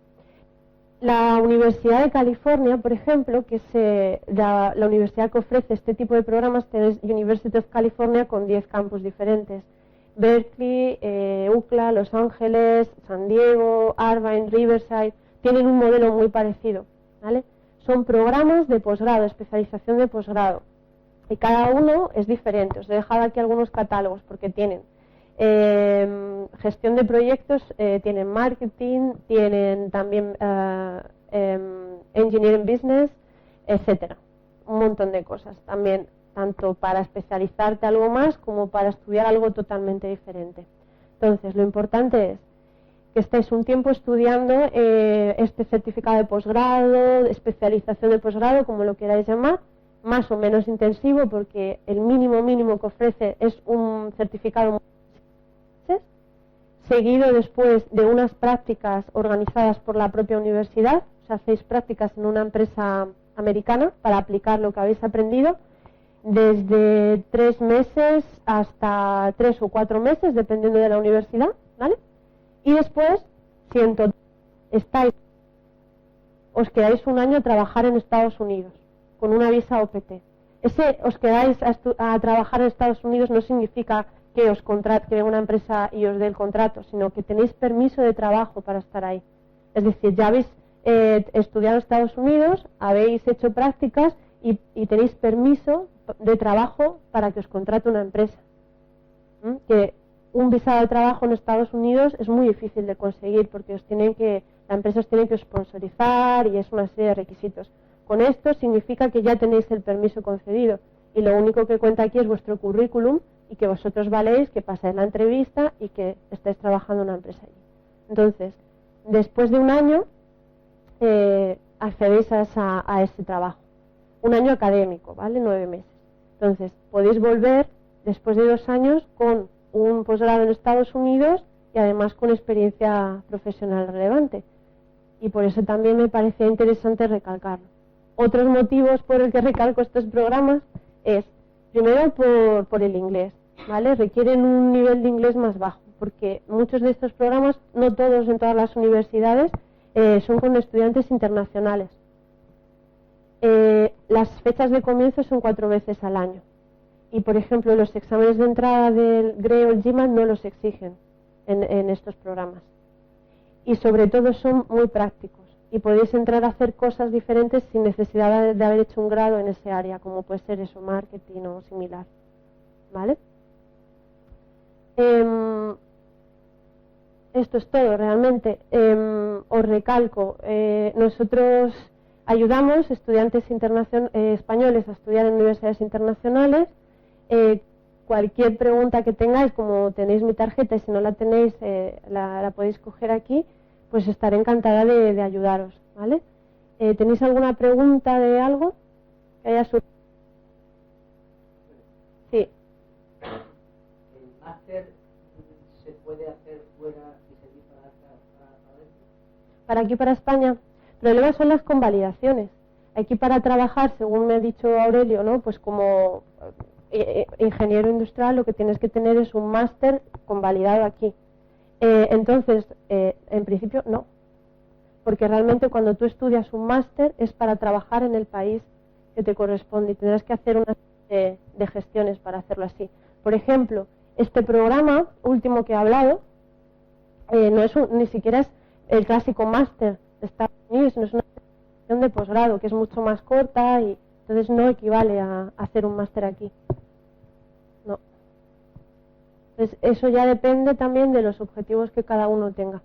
La Universidad de California, por ejemplo, que es la universidad que ofrece este tipo de programas, tenéis University of California con 10 campus diferentes. Berkeley, UCLA, Los Ángeles, San Diego, Irvine, Riverside, tienen un modelo muy parecido, ¿vale? Son programas de posgrado, especialización de posgrado. Y cada uno es diferente. Os he dejado aquí algunos catálogos porque tienen gestión de proyectos, tienen marketing, tienen también engineering business, etcétera. Un montón de cosas. También, tanto para especializarte algo más como para estudiar algo totalmente diferente. Entonces, lo importante es que estéis un tiempo estudiando este certificado de posgrado, especialización de posgrado, como lo queráis llamar, más o menos intensivo, porque el mínimo que ofrece es un certificado seguido después de unas prácticas organizadas por la propia universidad. O sea, hacéis prácticas en una empresa americana para aplicar lo que habéis aprendido, desde 3 meses hasta 3 o 4 meses, dependiendo de la universidad, ¿vale? Y después, si en total os quedáis un año a trabajar en Estados Unidos, con una visa OPT. Os quedáis a trabajar en Estados Unidos no significa que os que venga una empresa y os dé el contrato, sino que tenéis permiso de trabajo para estar ahí. Es decir, ya habéis estudiado en Estados Unidos, habéis hecho prácticas y tenéis permiso de trabajo para que os contrate una empresa. Que un visado de trabajo en Estados Unidos es muy difícil de conseguir porque la empresa os tiene que sponsorizar y es una serie de requisitos. Con esto significa que ya tenéis el permiso concedido y lo único que cuenta aquí es vuestro currículum y que vosotros valéis, que pasáis la entrevista y que estáis trabajando en una empresa allí. Entonces, después de un año, accedéis a ese trabajo. Un año académico, ¿vale? 9 meses. Entonces, podéis volver después de 2 años con un posgrado en Estados Unidos y además con experiencia profesional relevante. Y por eso también me parecía interesante recalcarlo. Otros motivos por el que recalco estos programas es, primero, por el inglés, ¿vale? Requieren un nivel de inglés más bajo, porque muchos de estos programas, no todos en todas las universidades, son con estudiantes internacionales. Las fechas de comienzo son 4 veces al año. Y, por ejemplo, los exámenes de entrada del GRE o el GMAT no los exigen en estos programas. Y, sobre todo, son muy prácticos. Y podéis entrar a hacer cosas diferentes sin necesidad de haber hecho un grado en ese área, como puede ser eso, marketing o similar. ¿Vale? Esto es todo, realmente. Os recalco, nosotros ayudamos estudiantes españoles a estudiar en universidades internacionales. Cualquier pregunta que tengáis, como tenéis mi tarjeta y si no la tenéis, la podéis coger aquí, pues estaré encantada de ayudaros, ¿vale? ¿Tenéis alguna pregunta de algo que haya surgido? Sí. ¿El máster se puede hacer fuera y servir para dentro? ¿Para aquí, para España? problema son las convalidaciones. Aquí para trabajar, según me ha dicho Aurelio, ¿no? Pues como ingeniero industrial lo que tienes que tener es un máster convalidado aquí. Entonces, en principio no, porque realmente cuando tú estudias un máster es para trabajar en el país que te corresponde y tendrás que hacer una serie de gestiones para hacerlo así. Por ejemplo, este programa último que he hablado no es ni siquiera es el clásico máster de Estados Unidos, no es una sesión de posgrado que es mucho más corta y entonces no equivale a hacer un máster aquí. No. Entonces eso ya depende también de los objetivos que cada uno tenga.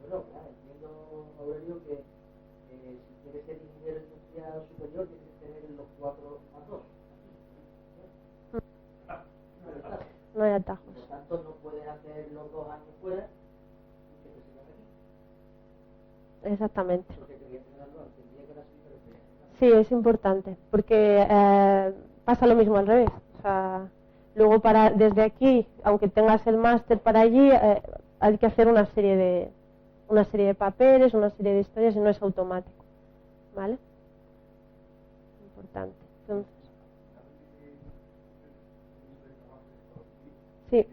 Bueno, claro, entiendo, Aurelio, que si quieres ser ingeniero industrial superior tienes que tener los 4 más 2. No hay atajos. Por lo tanto, no puedes hacer los 2 años fuera y que te sigas aquí. Exactamente. Porque quería tenerlo, entendía que era así, pero que... Sí, es importante, porque pasa lo mismo al revés. O sea, luego desde aquí, aunque tengas el máster para allí, hay que hacer una serie de papeles, una serie de historias y no es automático, ¿vale? Importante. Entonces, sí.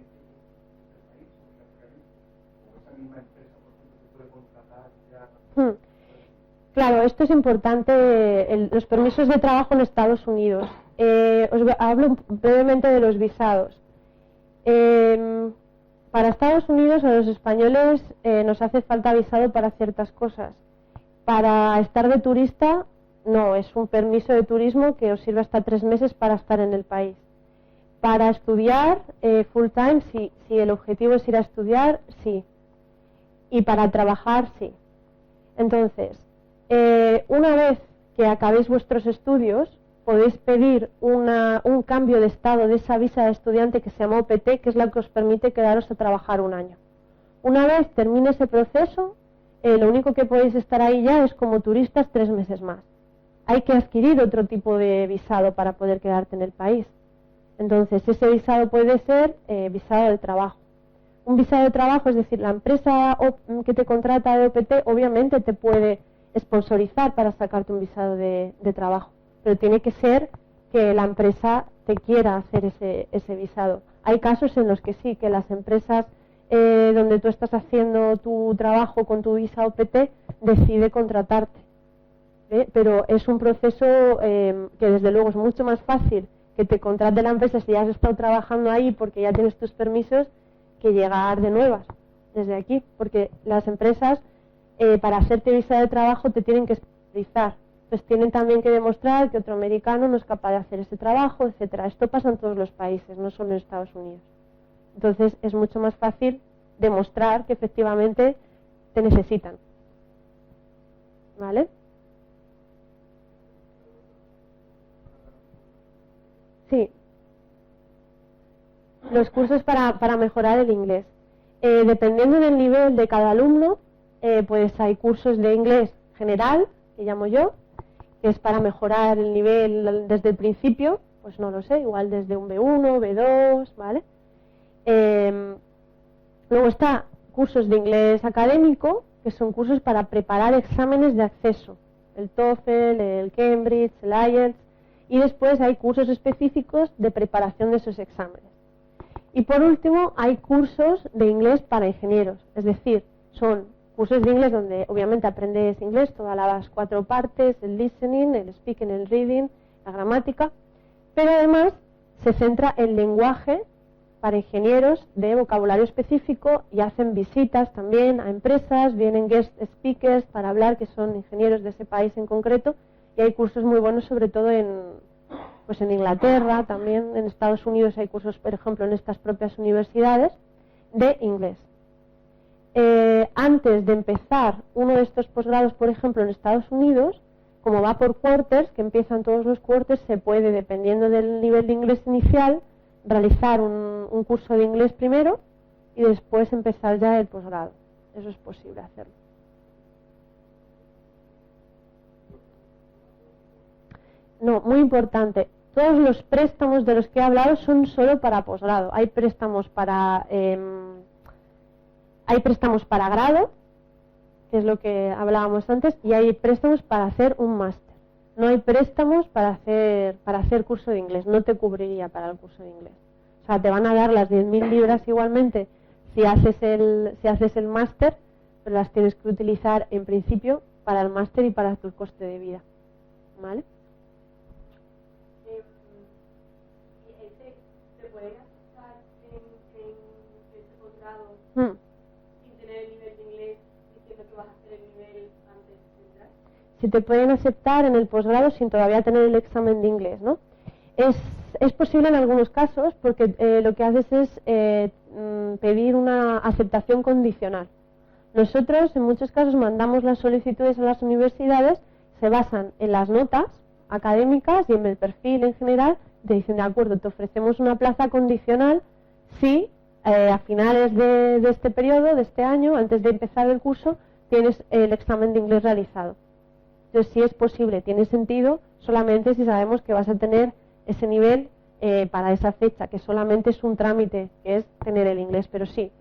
Claro, esto es importante, los permisos de trabajo en Estados Unidos. Hablo brevemente de los visados. Para Estados Unidos a los españoles nos hace falta visado para ciertas cosas. Para estar de turista, no, es un permiso de turismo que os sirve hasta 3 meses para estar en el país. Para estudiar full time, sí. Si el objetivo es ir a estudiar, sí. Y para trabajar, sí. Entonces, una vez que acabéis vuestros estudios, podéis pedir un cambio de estado de esa visa de estudiante que se llama OPT, que es la que os permite quedaros a trabajar 1 año. Una vez termine ese proceso, lo único que podéis estar ahí ya es como turistas 3 meses más. Hay que adquirir otro tipo de visado para poder quedarte en el país. Entonces, ese visado puede ser visado de trabajo. Un visado de trabajo, es decir, la empresa que te contrata de OPT obviamente te puede sponsorizar para sacarte un visado de trabajo, pero tiene que ser que la empresa te quiera hacer ese visado. Hay casos en los que sí, que las empresas donde tú estás haciendo tu trabajo con tu visa OPT decide contratarte. Pero es un proceso que desde luego es mucho más fácil que te contrate la empresa si ya has estado trabajando ahí porque ya tienes tus permisos, que llegar de nuevas desde aquí, porque las empresas para hacerte visa de trabajo te tienen que especializar, pues tienen también que demostrar que otro americano no es capaz de hacer ese trabajo, etcétera. Esto pasa en todos los países, no solo en Estados Unidos. Entonces es mucho más fácil demostrar que efectivamente te necesitan, ¿vale? Sí. Los cursos para mejorar el inglés. Dependiendo del nivel de cada alumno, pues hay cursos de inglés general, que llamo yo, que es para mejorar el nivel desde el principio, pues no lo sé, igual desde un B1, B2, ¿vale? Luego está cursos de inglés académico, que son cursos para preparar exámenes de acceso, el TOEFL, el Cambridge, el IELTS, y después hay cursos específicos de preparación de esos exámenes. Y por último, hay cursos de inglés para ingenieros, es decir, son cursos de inglés donde obviamente aprendes inglés, todas las 4 partes, el listening, el speaking, el reading, la gramática, pero además se centra en lenguaje para ingenieros de vocabulario específico y hacen visitas también a empresas, vienen guest speakers para hablar que son ingenieros de ese país en concreto, y hay cursos muy buenos sobre todo en Inglaterra, también en Estados Unidos hay cursos, por ejemplo, en estas propias universidades de inglés. Antes de empezar uno de estos posgrados, por ejemplo, en Estados Unidos, como va por quarters, que empiezan todos los quarters, se puede, dependiendo del nivel de inglés inicial, realizar un curso de inglés primero y después empezar ya el posgrado. Eso es posible hacerlo. No, muy importante. todos los préstamos de los que he hablado son solo para posgrado. Hay préstamos para grado, que es lo que hablábamos antes, y hay préstamos para hacer un máster. No hay préstamos para hacer curso de inglés, no te cubriría para el curso de inglés. O sea, te van a dar las 10.000 libras igualmente si haces el máster, pero las tienes que utilizar en principio para el máster y para tu coste de vida. ¿Vale? ¿Se puede aceptar en este posgrado sin tener el nivel de inglés diciendo que vas a hacer el nivel antes de entrar? Si te pueden aceptar en el posgrado sin todavía tener el examen de inglés, ¿no? Es posible en algunos casos porque lo que haces es pedir una aceptación condicional. Nosotros en muchos casos mandamos las solicitudes a las universidades, se basan en las notas académicas y en el perfil en general. Te dicen, de acuerdo, te ofrecemos una plaza condicional si a finales de este periodo, de este año, antes de empezar el curso, tienes el examen de inglés realizado. Entonces, sí es posible, tiene sentido solamente si sabemos que vas a tener ese nivel para esa fecha, que solamente es un trámite, que es tener el inglés, pero sí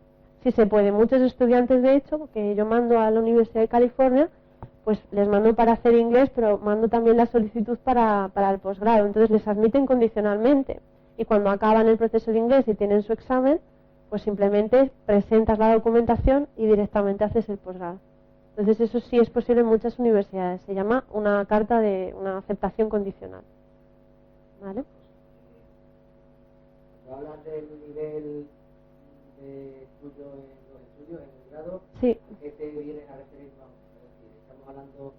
se puede. Muchos estudiantes, de hecho, que yo mando a la Universidad de California, pues les mando para hacer inglés, pero mando también la solicitud para el posgrado. Entonces les admiten condicionalmente. Y cuando acaban el proceso de inglés y tienen su examen, pues simplemente presentas la documentación y directamente haces el posgrado. Entonces eso sí es posible en muchas universidades. Se llama una carta de una aceptación condicional. ¿Vale? Cuando hablas del nivel tuyo en los estudios, en el grado, Sí. ¿a qué te vienes a referir? Vamos, es decir, ¿estamos hablando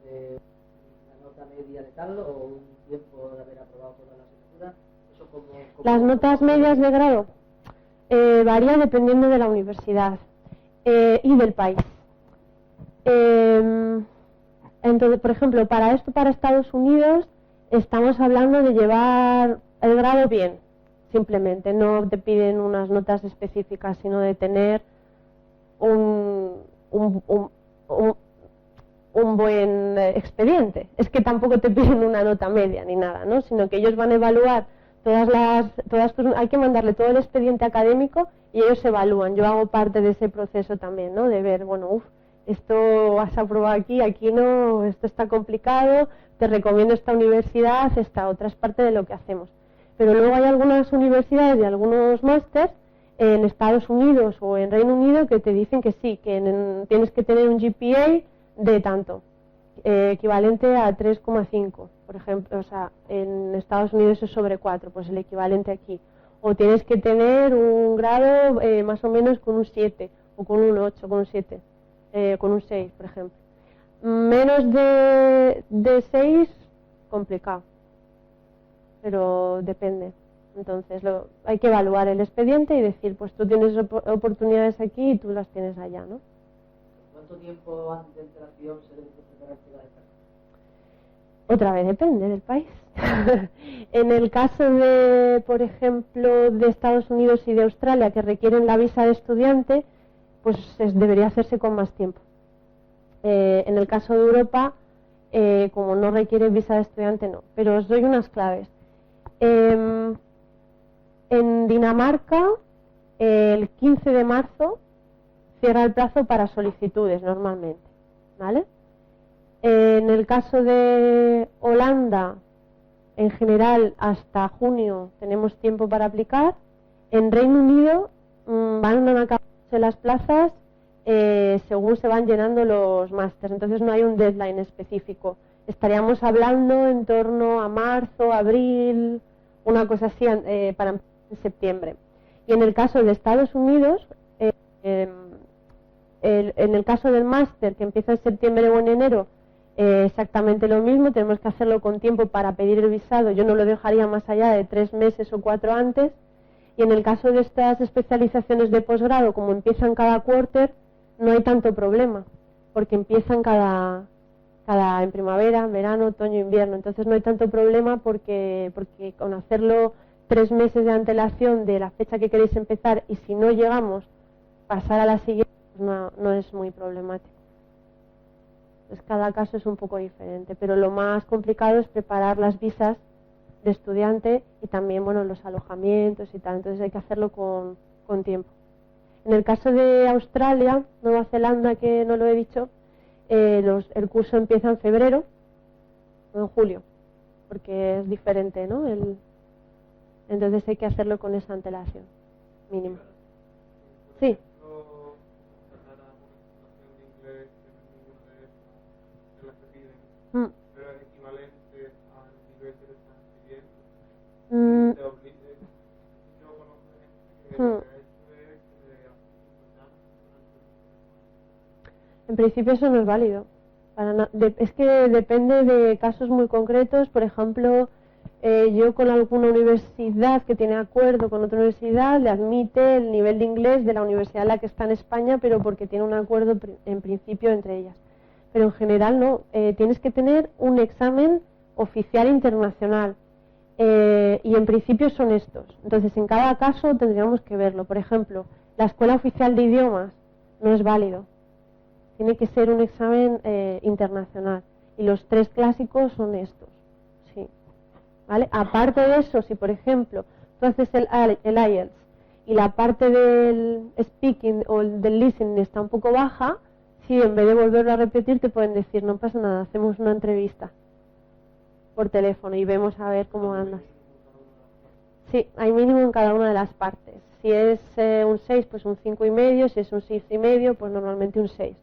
de una nota media de tal o un tiempo de haber aprobado toda la asignatura? Eso como Las notas medias de grado varían dependiendo de la universidad y del país. Entonces, por ejemplo, para Estados Unidos, estamos hablando de llevar el grado bien, simplemente. No te piden unas notas específicas, sino de tener un buen expediente. Es que tampoco te piden una nota media ni nada, ¿no? Sino que ellos van a evaluar hay que mandarle todo el expediente académico y ellos evalúan. Yo hago parte de ese proceso también, ¿no? De ver, bueno, esto has aprobado aquí no, esto está complicado, te recomiendo esta universidad, esta otra, es parte de lo que hacemos. Pero luego hay algunas universidades y algunos másters en Estados Unidos o en Reino Unido que te dicen que sí, que tienes que tener un GPA de tanto, equivalente a 3,5, por ejemplo. O sea, en Estados Unidos es sobre 4, pues el equivalente aquí. O tienes que tener un grado más o menos con un 7, o con un 8, con un 7, con un 6, por ejemplo. Menos de 6, complicado. Pero depende. Entonces hay que evaluar el expediente y decir, pues tú tienes oportunidades aquí y tú las tienes allá, ¿no? ¿Cuánto tiempo antes de antelación se debe preparar toda esta cosa? Otra vez depende del país. En el caso de, por ejemplo, de Estados Unidos y de Australia, que requieren la visa de estudiante, pues debería hacerse con más tiempo. En el caso de Europa, como no requiere visa de estudiante, no. Pero os doy unas claves. En Dinamarca, el 15 de marzo cierra el plazo para solicitudes normalmente, ¿vale? En el caso de Holanda, en general hasta junio tenemos tiempo para aplicar. En Reino Unido van a acabarse las plazas según se van llenando los másters, entonces no hay un deadline específico. Estaríamos hablando en torno a marzo, abril, una cosa así para septiembre. Y en el caso de Estados Unidos, en el caso del máster que empieza en septiembre o en enero, exactamente lo mismo, tenemos que hacerlo con tiempo para pedir el visado. Yo no lo dejaría más allá de 3 meses o 4 antes. Y en el caso de estas especializaciones de posgrado, como empiezan cada quarter, no hay tanto problema, porque empiezan en primavera, verano, otoño, invierno. Entonces no hay tanto problema porque con hacerlo 3 meses de antelación de la fecha que queréis empezar, y si no llegamos, pasar a la siguiente, pues no es muy problemático. Pues cada caso es un poco diferente, pero lo más complicado es preparar las visas estudiante y también, bueno, los alojamientos y tal. Entonces hay que hacerlo con tiempo. En el caso de Australia, Nueva Zelanda, que no lo he dicho, el curso empieza en febrero o en julio, porque es diferente, ¿no? Entonces hay que hacerlo con esa antelación mínima. Sí. Mm. Pero es equivalente al nivel que le están pidiendo. Mm. Te obliga, yo conozco gente que lo que ha hecho es que le En principio eso no es válido. Es que depende de casos muy concretos. Por ejemplo, yo con alguna universidad que tiene acuerdo con otra universidad le admite el nivel de inglés de la universidad en la que está en España, pero porque tiene un acuerdo en principio entre ellas. Pero en general no, tienes que tener un examen oficial internacional y en principio son estos. Entonces en cada caso tendríamos que verlo. Por ejemplo, la Escuela Oficial de Idiomas no es válido, tiene que ser un examen internacional y los 3 clásicos son estos. Sí. ¿Vale? Aparte de eso, si por ejemplo tú haces el IELTS y la parte del speaking o del listening está un poco baja, sí, en vez de volverlo a repetir te pueden decir, no pasa nada, hacemos una entrevista por teléfono y vemos a ver cómo andas. Sí, hay mínimo en cada una de las partes. Si es un 6, pues un 5,5, si es un 6,5, pues normalmente un 6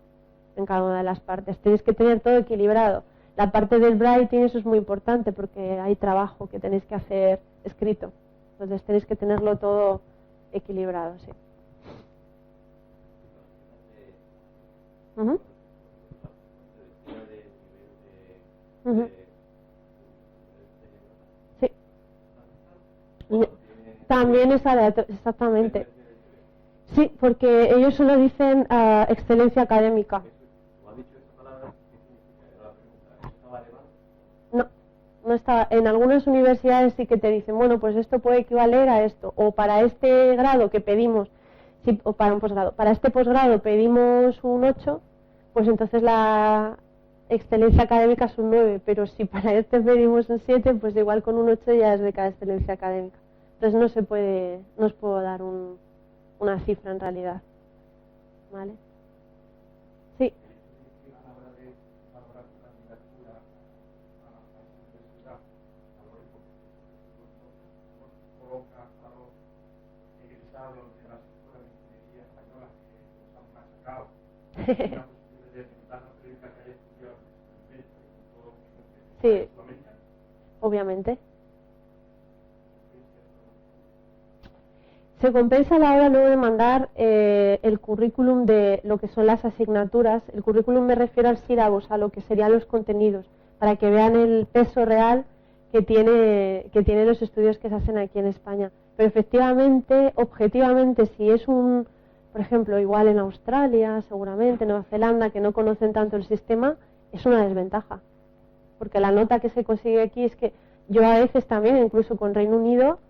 en cada una de las partes. Tenéis que tener todo equilibrado. La parte del writing, eso es muy importante porque hay trabajo que tenéis que hacer escrito. Entonces tenéis que tenerlo todo equilibrado, sí. Uh-huh. Uh-huh. Sí. También es aleatorio, exactamente. Sí, porque ellos solo dicen excelencia académica. No está. En algunas universidades sí que te dicen, bueno, pues esto puede equivaler a esto, o para este grado que pedimos, sí, o para un posgrado, para este posgrado pedimos un 8, pues entonces la excelencia académica es un 9, pero si para este pedimos un 7, pues igual con un 8 ya es de cada excelencia académica. Entonces no os puedo dar una cifra en realidad. ¿Vale? Sí. Sí, obviamente. Se compensa a la hora luego de mandar el currículum de lo que son las asignaturas. El currículum me refiero al sílabus, a lo que serían los contenidos, para que vean el peso real que tiene los estudios que se hacen aquí en España. Pero efectivamente, objetivamente, si es por ejemplo, igual en Australia, seguramente, Nueva Zelanda, que no conocen tanto el sistema, es una desventaja. Porque la nota que se consigue aquí es que yo a veces también, incluso con Reino Unido,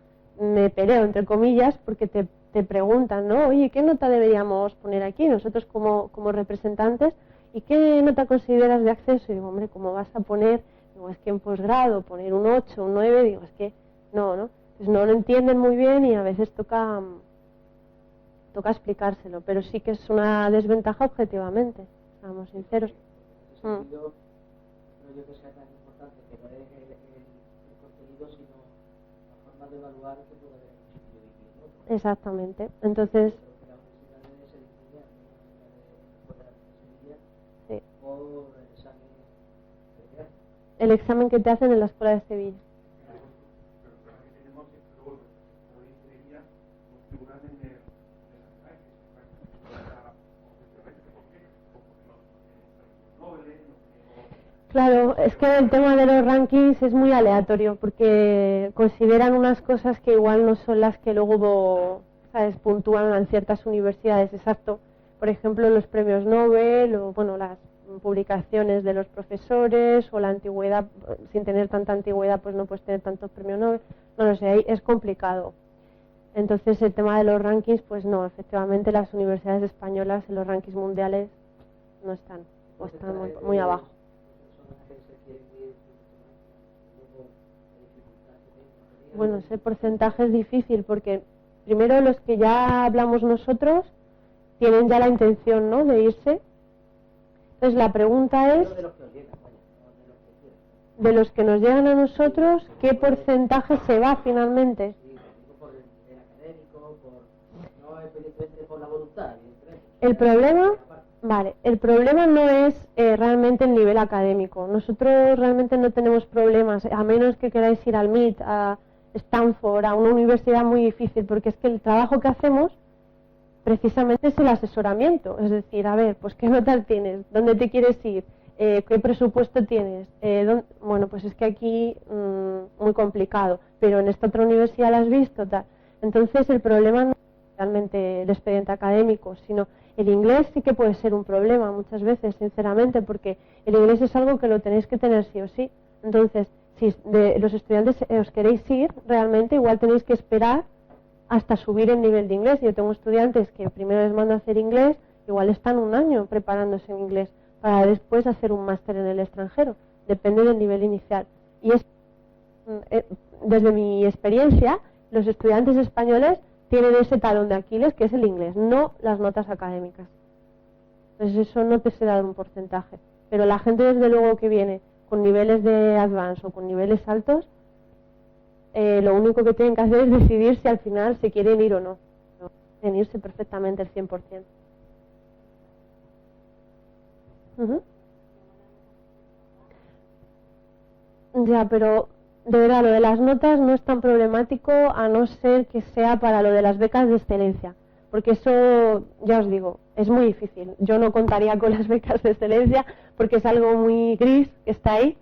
me peleo, entre comillas, porque te preguntan, ¿no? Oye, ¿qué nota deberíamos poner aquí? Nosotros como representantes, ¿y qué nota consideras de acceso? Y digo, hombre, ¿cómo vas a poner? Digo, es que en posgrado poner un 8, un 9, digo, es que no. Pues no lo entienden muy bien y a veces toca explicárselo, pero sí que es una desventaja objetivamente, seamos sinceros. En ese sentido, no yo que sea tan importante que no es el contenido, sino la forma de evaluar que puede haber en un sitio distinto, ¿no? Exactamente. Entonces, la universidad debe ser distinta, sí. O el examen que te hacen. El examen que te hacen en la Escuela de Sevilla. Claro, es que el tema de los rankings es muy aleatorio porque consideran unas cosas que igual no son las que luego, ¿sabes?, puntúan en ciertas universidades. Exacto. Por ejemplo, los premios Nobel o, bueno, las publicaciones de los profesores o la antigüedad. Sin tener tanta antigüedad, pues no puedes tener tantos premios Nobel. No lo sé, ahí es complicado. Entonces, el tema de los rankings, pues no, efectivamente las universidades españolas en los rankings mundiales no están, o están muy abajo. Bueno, ese porcentaje es difícil porque primero los que ya hablamos nosotros tienen ya la intención, ¿no?, de irse. Entonces la pregunta es, de los que nos llegan a nosotros, ¿qué porcentaje se va finalmente? Por la voluntad. El problema, vale, el problema no es realmente el nivel académico. Nosotros realmente no tenemos problemas, a menos que queráis ir al MIT, a Stanford, a una universidad muy difícil, porque es que el trabajo que hacemos precisamente es el asesoramiento. Es decir, a ver, pues qué notas tienes, dónde te quieres ir, qué presupuesto tienes. Bueno, pues es que aquí muy complicado, pero en esta otra universidad la has visto, tal. Entonces el problema no realmente el expediente académico, sino el inglés sí que puede ser un problema muchas veces, sinceramente, porque el inglés es algo que lo tenéis que tener sí o sí. Entonces, si de los estudiantes os queréis ir, realmente igual tenéis que esperar hasta subir el nivel de inglés. Yo tengo estudiantes que primero les mando a hacer inglés, igual están un año preparándose en inglés para después hacer un máster en el extranjero, depende del nivel inicial. Y es, desde mi experiencia, los estudiantes españoles tienen ese talón de Aquiles que es el inglés, no las notas académicas. Entonces eso no te sé dar un porcentaje, pero la gente desde luego que viene con niveles de advance o con niveles altos, lo único que tienen que hacer es decidir si al final se quieren ir o no. Pueden irse perfectamente el 100%. Ya, pero de verdad, lo de las notas no es tan problemático a no ser que sea para lo de las becas de excelencia, porque eso, ya os digo, es muy difícil. Yo no contaría con las becas de excelencia porque es algo muy gris que está ahí,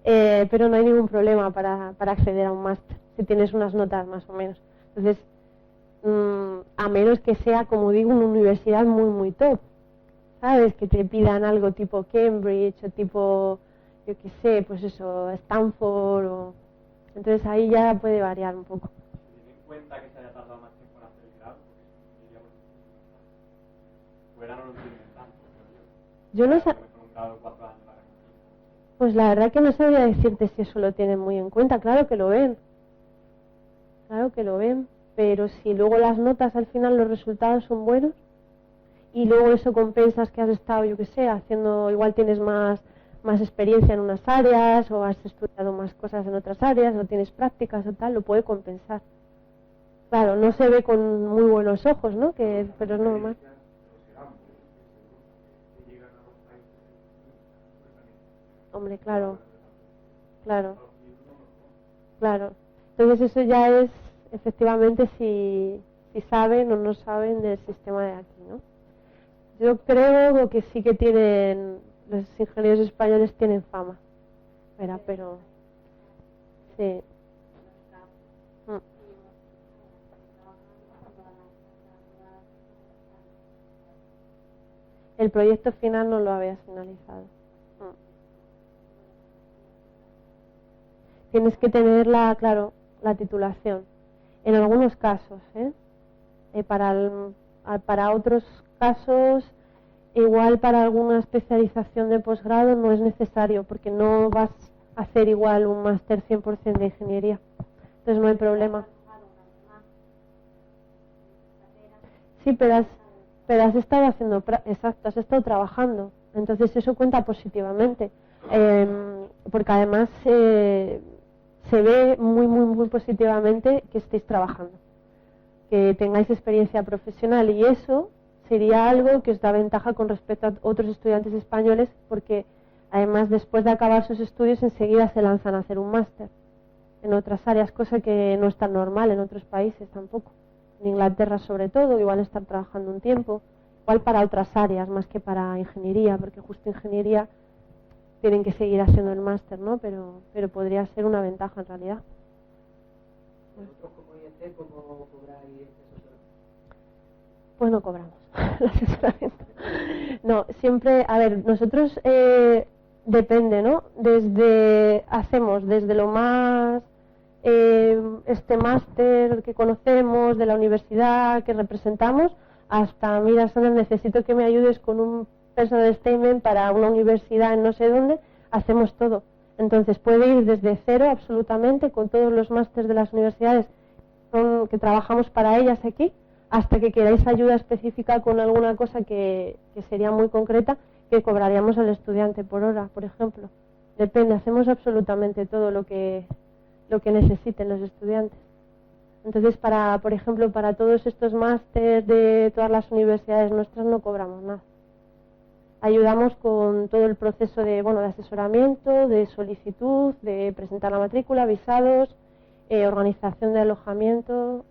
pero no hay ningún problema para acceder a un máster, si tienes unas notas más o menos. Entonces, a menos que sea, como digo, una universidad muy, muy top, ¿sabes? Que te pidan algo tipo Cambridge o tipo, yo qué sé, pues eso, Stanford o... Entonces ahí ya puede variar un poco. ¿Tiene en cuenta que se haya tardado más tiempo en hacer el grado? Porque fuera no lo tienen tanto, yo no sé. Pues la verdad que no sabría decirte si eso lo tienen muy en cuenta. Claro que lo ven. Claro que lo ven. Pero si luego las notas al final, los resultados son buenos y luego eso compensas que has estado, yo qué sé, haciendo, igual tienes más experiencia en unas áreas o has estudiado más cosas en otras áreas o tienes prácticas o tal, lo puede compensar. Claro, no se ve con muy buenos ojos, ¿no? Pero es normal. Hombre, claro. Entonces eso ya es efectivamente si saben o no saben del sistema de aquí, ¿no? Yo creo que sí que tienen, los ingenieros españoles tienen fama, pero sí. El proyecto final no lo habías finalizado. Tienes que tener la titulación. En algunos casos, para otros casos, igual para alguna especialización de posgrado no es necesario, porque no vas a hacer igual un máster 100% de ingeniería. Entonces no hay problema. Sí, pero has estado haciendo, exacto, has estado trabajando. Entonces eso cuenta positivamente, porque además se ve muy, muy, muy positivamente que estéis trabajando, que tengáis experiencia profesional, y eso sería algo que os da ventaja con respecto a otros estudiantes españoles, porque además después de acabar sus estudios enseguida se lanzan a hacer un máster en otras áreas, cosa que no es tan normal en otros países tampoco. En Inglaterra sobre todo, igual estar trabajando un tiempo, igual para otras áreas más que para ingeniería, porque justo ingeniería tienen que seguir haciendo el máster, ¿no? Pero podría ser una ventaja en realidad. ¿Vosotros como IEC cómo cobráis este asesoramiento? Pues no cobramos el asesoramiento. No, siempre, a ver, nosotros depende, ¿no? Hacemos desde lo más, este máster que conocemos de la universidad que representamos, hasta, mira, Sandra, necesito que me ayudes con un personal statement para una universidad en no sé dónde, hacemos todo. Entonces puede ir desde cero absolutamente con todos los másters de las universidades que trabajamos para ellas aquí, hasta que queráis ayuda específica con alguna cosa que sería muy concreta, que cobraríamos al estudiante por hora, por ejemplo. Depende, hacemos absolutamente todo lo que necesiten los estudiantes. Entonces, por ejemplo, para todos estos másters de todas las universidades nuestras no cobramos nada. Ayudamos con todo el proceso de asesoramiento, de solicitud, de presentar la matrícula, visados, organización de alojamiento,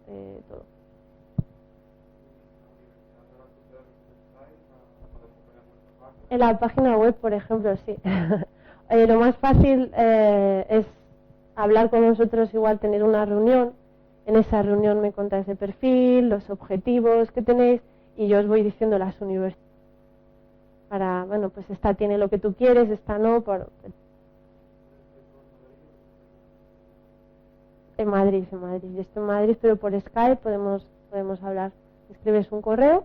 todo. En la página web, por ejemplo, sí. Lo más fácil es hablar con nosotros, igual tener una reunión. En esa reunión me contáis el perfil, los objetivos que tenéis y yo os voy diciendo las universidades. Pues esta tiene lo que tú quieres, esta no. En Madrid. Yo estoy en Madrid, pero por Skype podemos hablar. Escribes un correo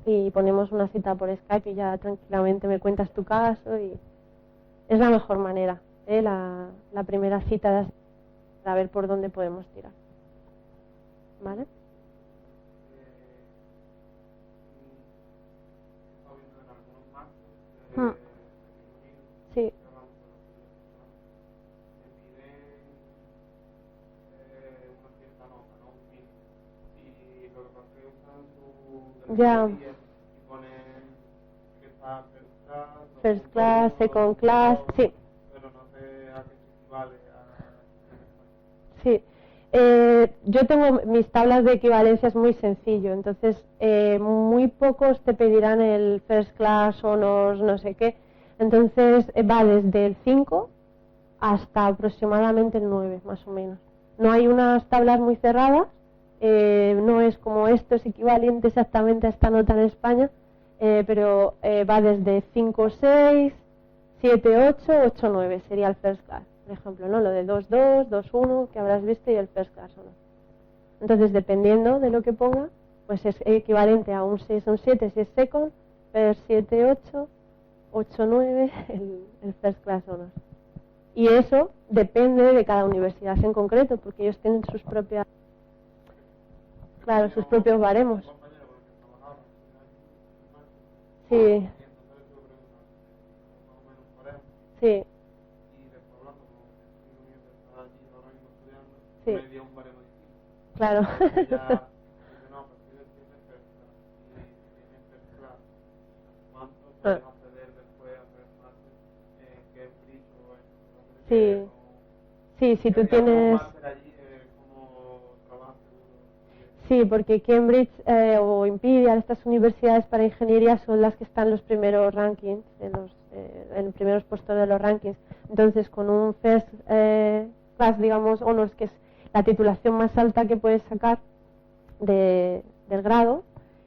y ponemos una cita por Skype y ya tranquilamente me cuentas tu caso y es la mejor manera, la primera cita para ver por dónde podemos tirar. ¿Vale? Sí. Ya. First class, second class, sí. Pero no sé a qué equivale a... Sí. Yo tengo mis tablas de equivalencia, es muy sencillo, entonces muy pocos te pedirán el first class, honors, no sé qué. Entonces va desde el 5 hasta aproximadamente el 9, más o menos. No hay unas tablas muy cerradas, no es como esto es equivalente exactamente a esta nota en España, pero va desde 5, 6, 7, 8, 8, 9 sería el first class, por ejemplo, ¿no? Lo de 2, 2, 2, 1 que habrás visto y el first class o no. Entonces, dependiendo de lo que ponga, pues es equivalente a un 6, un 7 si es second, first 7, 8, 8, 9 el first class o no. Y eso depende de cada universidad en concreto, porque ellos tienen sus propias, sus propios baremos. Sí. Sí. Sí. Claro. Sí. Sí, si tú tienes... Sí, porque Cambridge o Imperial, estas universidades para ingeniería son las que están en los primeros rankings, en los primeros puestos de los rankings. Entonces, con un first class, digamos, honors, que es la titulación más alta que puedes sacar del grado,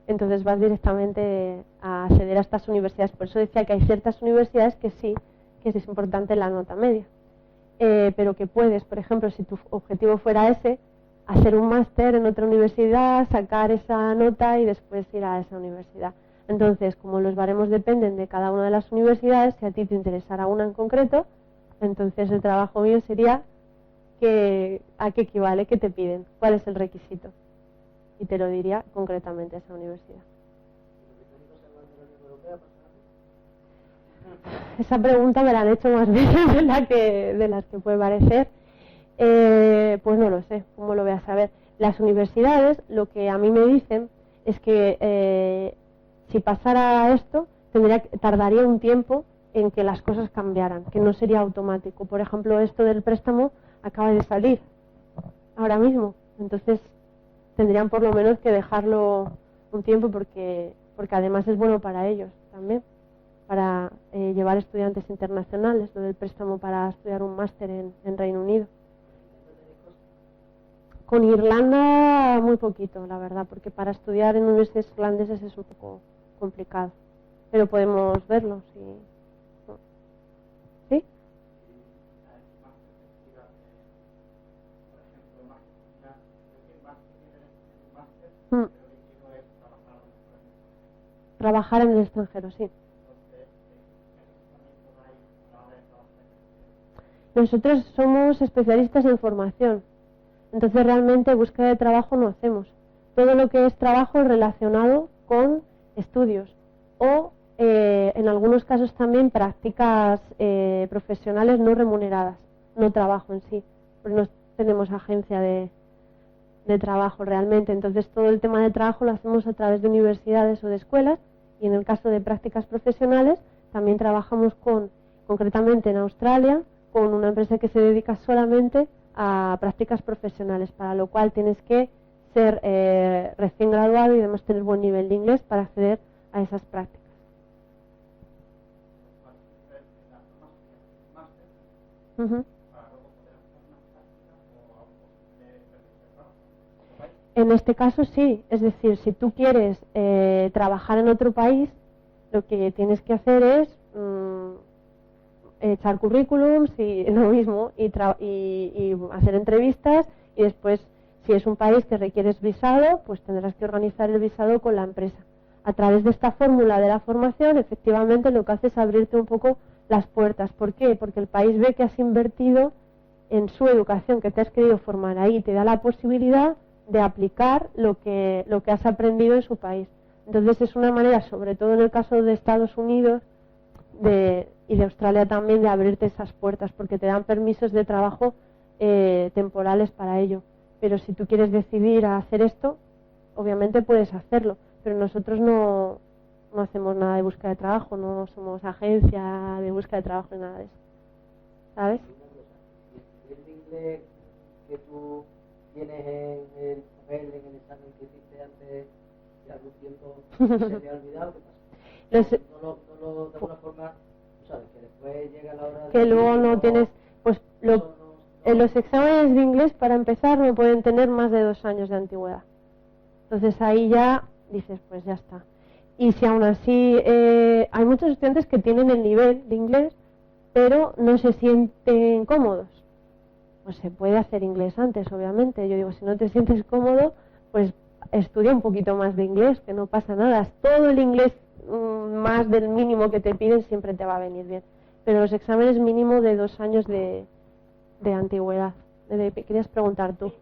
entonces vas directamente a acceder a estas universidades. Por eso decía que hay ciertas universidades que sí es importante la nota media. Pero que puedes, por ejemplo, si tu objetivo fuera ese, hacer un máster en otra universidad, sacar esa nota y después ir a esa universidad. Entonces, como los baremos dependen de cada una de las universidades, si a ti te interesara una en concreto, entonces el trabajo mío sería a qué equivale, qué te piden, cuál es el requisito. Y te lo diría concretamente a esa universidad. Esa pregunta me la han hecho más veces de las que puede parecer. Pues no lo sé, ¿cómo lo voy a saber? Las universidades, lo que a mí me dicen es que si pasara esto, tardaría un tiempo en que las cosas cambiaran, que no sería automático. Por ejemplo, esto del préstamo acaba de salir ahora mismo, entonces tendrían por lo menos que dejarlo un tiempo porque además es bueno para ellos también, para llevar estudiantes internacionales, lo del préstamo para estudiar un máster en Reino Unido. Con Irlanda muy poquito, la verdad, porque para estudiar en universidades irlandesas es un poco complicado. Pero podemos verlo, sí. ¿Sí? Trabajar en el extranjero, sí. Nosotros somos especialistas en formación, entonces realmente búsqueda de trabajo no hacemos. Todo lo que es trabajo relacionado con estudios o en algunos casos también prácticas profesionales no remuneradas, no trabajo en sí, porque no tenemos agencia de trabajo realmente. Entonces todo el tema de trabajo lo hacemos a través de universidades o de escuelas, y en el caso de prácticas profesionales también trabajamos concretamente en Australia con una empresa que se dedica solamente a prácticas profesionales, para lo cual tienes que ser recién graduado y además tener buen nivel de inglés para acceder a esas prácticas. Uh-huh. En este caso sí, es decir, si tú quieres trabajar en otro país, lo que tienes que hacer es echar currículums y lo mismo, y hacer entrevistas, y después, si es un país que requieres visado, pues tendrás que organizar el visado con la empresa. A través de esta fórmula de la formación, efectivamente lo que hace es abrirte un poco las puertas. ¿Por qué? Porque el país ve que has invertido en su educación, que te has querido formar ahí, te da la posibilidad de aplicar lo que has aprendido en su país. Entonces es una manera, sobre todo en el caso de Estados Unidos y de Australia también, de abrirte esas puertas, porque te dan permisos de trabajo temporales para ello. Pero si tú quieres decidir a hacer esto, obviamente puedes hacerlo, pero nosotros no hacemos nada de búsqueda de trabajo, no somos agencia de búsqueda de trabajo ni nada de eso, ¿sabes? ¿Y el inglés que tú tienes en el papel, en el examen que hiciste antes de algún tiempo, se te ha olvidado? ¿Qué pasa? De alguna forma, tú sabes, que después llega la hora de... Que luego no tienes... Pues en los exámenes de inglés, para empezar, no pueden tener más de 2 años de antigüedad. Entonces ahí ya dices, pues ya está. Y si aún así hay muchos estudiantes que tienen el nivel de inglés, pero no se sienten cómodos, pues se puede hacer inglés antes, obviamente. Yo digo, si no te sientes cómodo, pues estudia un poquito más de inglés, que no pasa nada. Todo el inglés más del mínimo que te piden siempre te va a venir bien. Pero los exámenes mínimo de 2 años de antigüedad. ¿Querías preguntar tú?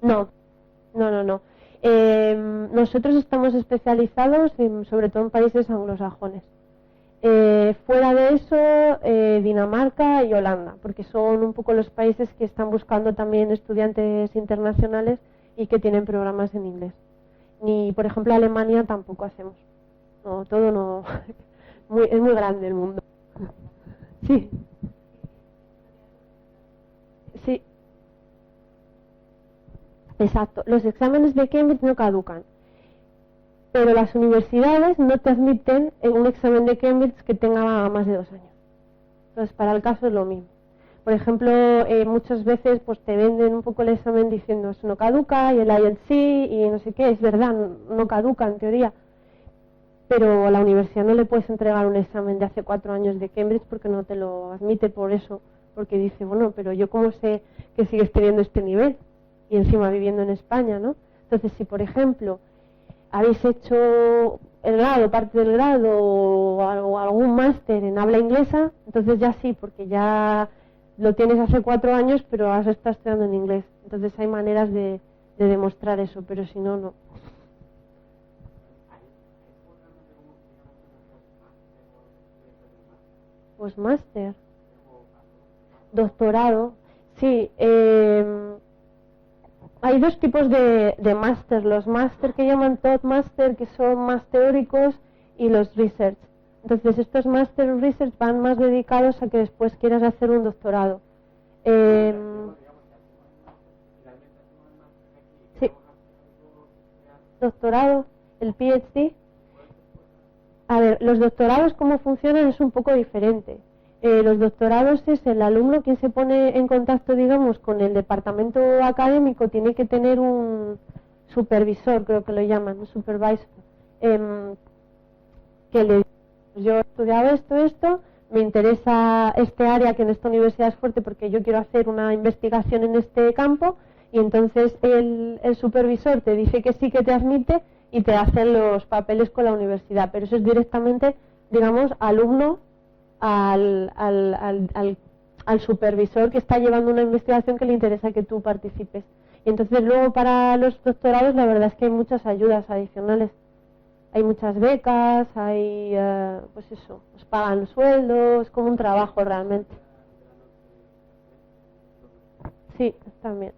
No. Nosotros estamos especializados sobre todo en países anglosajones. Fuera de eso, Dinamarca y Holanda, porque son un poco los países que están buscando también estudiantes internacionales y que tienen programas en inglés. Ni, por ejemplo, Alemania tampoco hacemos. No, todo no. Es muy grande el mundo. Sí. Sí. Exacto. Los exámenes de Cambridge no caducan, pero las universidades no te admiten en un examen de Cambridge que tenga más de 2 años. Entonces, para el caso es lo mismo. Por ejemplo, muchas veces pues te venden un poco el examen diciendo eso no caduca, y el IELTS sí, y no sé qué. Es verdad, no caduca en teoría, pero a la universidad no le puedes entregar un examen de hace 4 años de Cambridge porque no te lo admite por eso, porque dice, bueno, pero yo cómo sé que sigues teniendo este nivel y encima viviendo en España, ¿no? Entonces, si por ejemplo habéis hecho el grado, parte del grado o algún máster en habla inglesa, entonces ya sí, porque ya lo tienes hace 4 años, pero has estado estudiando en inglés. Entonces hay maneras de demostrar eso, pero si no, no. Pues máster, doctorado, sí. Hay 2 tipos de máster, los máster que llaman Thought Master, que son más teóricos, y los Research. Entonces estos Master Research van más dedicados a que después quieras hacer un doctorado. Sí. Doctorado, el PhD. A ver, los doctorados cómo funcionan es un poco diferente. Los doctorados es el alumno quien se pone en contacto, digamos, con el departamento académico, tiene que tener un supervisor, creo que lo llaman, un supervisor, que le dice, yo he estudiado esto, me interesa este área que en esta universidad es fuerte porque yo quiero hacer una investigación en este campo, y entonces el supervisor te dice que sí, que te admite y te hacen los papeles con la universidad, pero eso es directamente digamos, alumno al supervisor que está llevando una investigación que le interesa que tú participes. Y entonces luego para los doctorados la verdad es que hay muchas ayudas adicionales. Hay muchas becas, hay, pues eso, os pagan sueldos, como un trabajo realmente. Sí, también.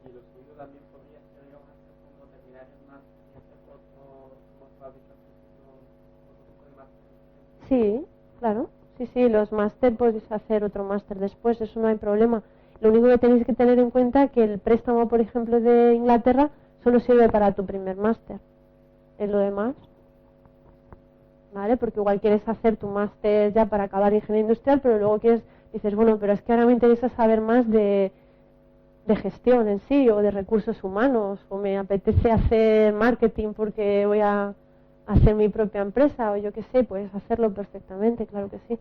¿Y lo suyo también podría ser, digamos, hacer como terminar el máster y hacer otro, como tú has dicho, otro tipo de máster? Sí, claro. Sí, los máster podéis hacer otro máster después, eso no hay problema. Lo único que tenéis que tener en cuenta es que el préstamo, por ejemplo, de Inglaterra solo sirve para tu primer máster. En lo demás, ¿vale? Porque igual quieres hacer tu máster ya para acabar ingeniería industrial, pero luego dices, bueno, pero es que ahora me interesa saber más de gestión en sí, o de recursos humanos, o me apetece hacer marketing porque voy a hacer mi propia empresa, o yo qué sé, puedes hacerlo perfectamente, claro que sí.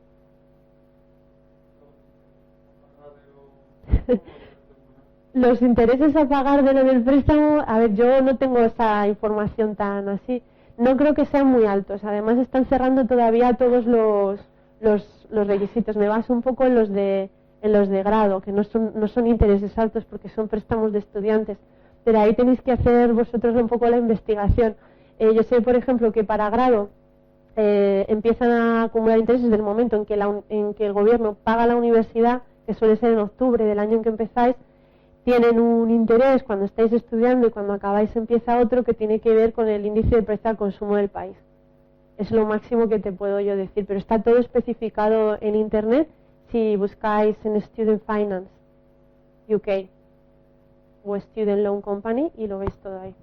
Los intereses a pagar de lo del préstamo, a ver, yo no tengo esa información tan así. No creo que sean muy altos. Además, están cerrando todavía todos los requisitos. Me baso un poco en los de grado, que no son intereses altos porque son préstamos de estudiantes. Pero ahí tenéis que hacer vosotros un poco la investigación. Yo sé, por ejemplo, que para grado empiezan a acumular intereses del momento en que el gobierno paga a la universidad, que suele ser en octubre del año en que empezáis. Tienen un interés cuando estáis estudiando y cuando acabáis empieza otro que tiene que ver con el índice de precio al consumo del país. Es lo máximo que te puedo yo decir, pero está todo especificado en internet si buscáis en Student Finance UK o Student Loan Company y lo veis todo ahí.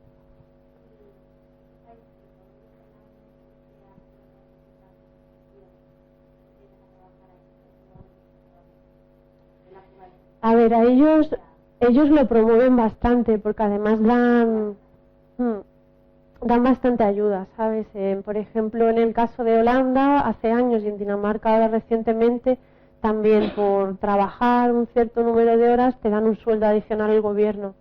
A ver, a ellos lo promueven bastante porque además dan bastante ayuda, ¿sabes? Por ejemplo, en el caso de Holanda, hace años, y en Dinamarca ahora recientemente, también por trabajar un cierto número de horas te dan un sueldo adicional al gobierno.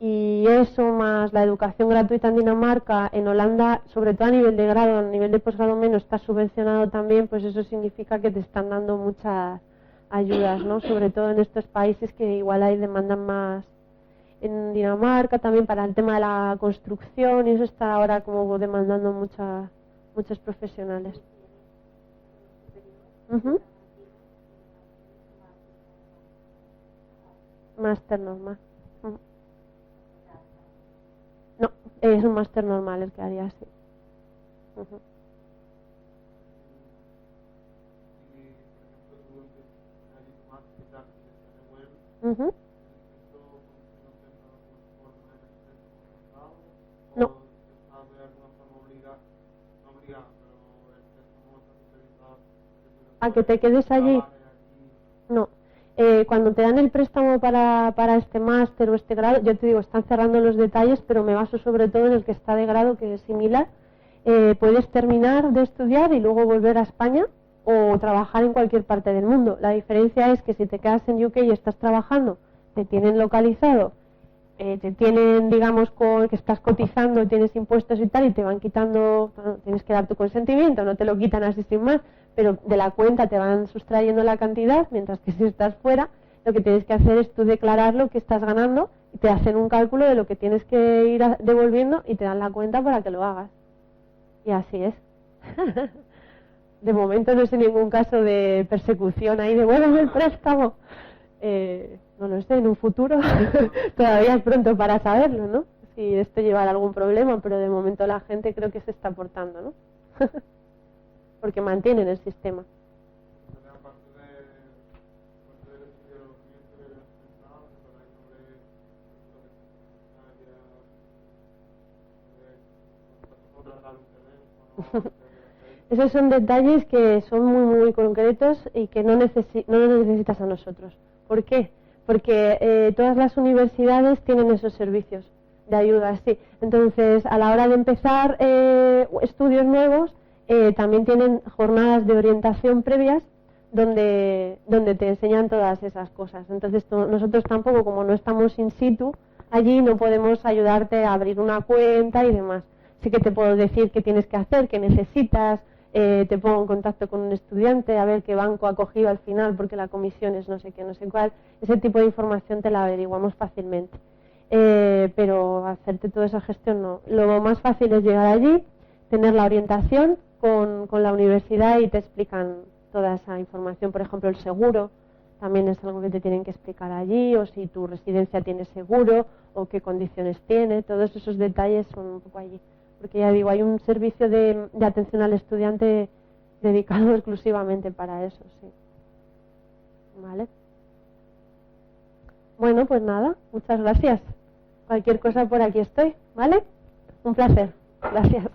Y eso más la educación gratuita en Dinamarca, en Holanda, sobre todo a nivel de grado, a nivel de posgrado menos, está subvencionado también, pues eso significa que te están dando muchas ayudas, ¿no? Sobre todo en estos países que igual hay demandan más. En Dinamarca también para el tema de la construcción y eso está ahora como demandando muchos profesionales. Máster normal. No, es un máster normal el que haría así. No. ¿A que te quedes allí? No. Cuando te dan el préstamo para este máster o este grado, yo te digo, están cerrando los detalles, pero me baso sobre todo en el que está de grado, que es similar. Puedes terminar de estudiar y luego volver a España o trabajar en cualquier parte del mundo. La diferencia es que si te quedas en UK y estás trabajando, te tienen localizado, te tienen, digamos, que estás cotizando, tienes impuestos y tal, y te van quitando, tienes que dar tu consentimiento, no te lo quitan así sin más, pero de la cuenta te van sustrayendo la cantidad, mientras que si estás fuera, lo que tienes que hacer es tú declarar lo que estás ganando y te hacen un cálculo de lo que tienes que ir devolviendo y te dan la cuenta para que lo hagas. Y así es. De momento no sé ningún caso de persecución ahí, devuélveme el préstamo. No lo sé, en un futuro todavía es pronto para saberlo, ¿no? Si esto llevará algún problema, pero de momento la gente creo que se está portando, ¿no? Porque mantienen el sistema. Esos son detalles que son muy concretos y que no los necesitas a nosotros. ¿Por qué? Porque todas las universidades tienen esos servicios de ayuda, sí. Entonces, a la hora de empezar estudios nuevos, también tienen jornadas de orientación previas donde te enseñan todas esas cosas. Entonces, nosotros tampoco, como no estamos in situ, allí no podemos ayudarte a abrir una cuenta y demás. Sí que te puedo decir qué tienes que hacer, qué necesitas, te pongo en contacto con un estudiante, a ver qué banco ha cogido al final, porque la comisión es no sé qué, no sé cuál. Ese tipo de información te la averiguamos fácilmente. Pero hacerte toda esa gestión no. Lo más fácil es llegar allí, tener la orientación con la universidad y te explican toda esa información. Por ejemplo, el seguro también es algo que te tienen que explicar allí, o si tu residencia tiene seguro, o qué condiciones tiene. Todos esos detalles son un poco allí. Porque ya digo, hay un servicio de atención al estudiante dedicado exclusivamente para eso, sí. ¿Vale? Bueno, pues nada, muchas gracias. Cualquier cosa por aquí estoy, ¿vale? Un placer. Gracias.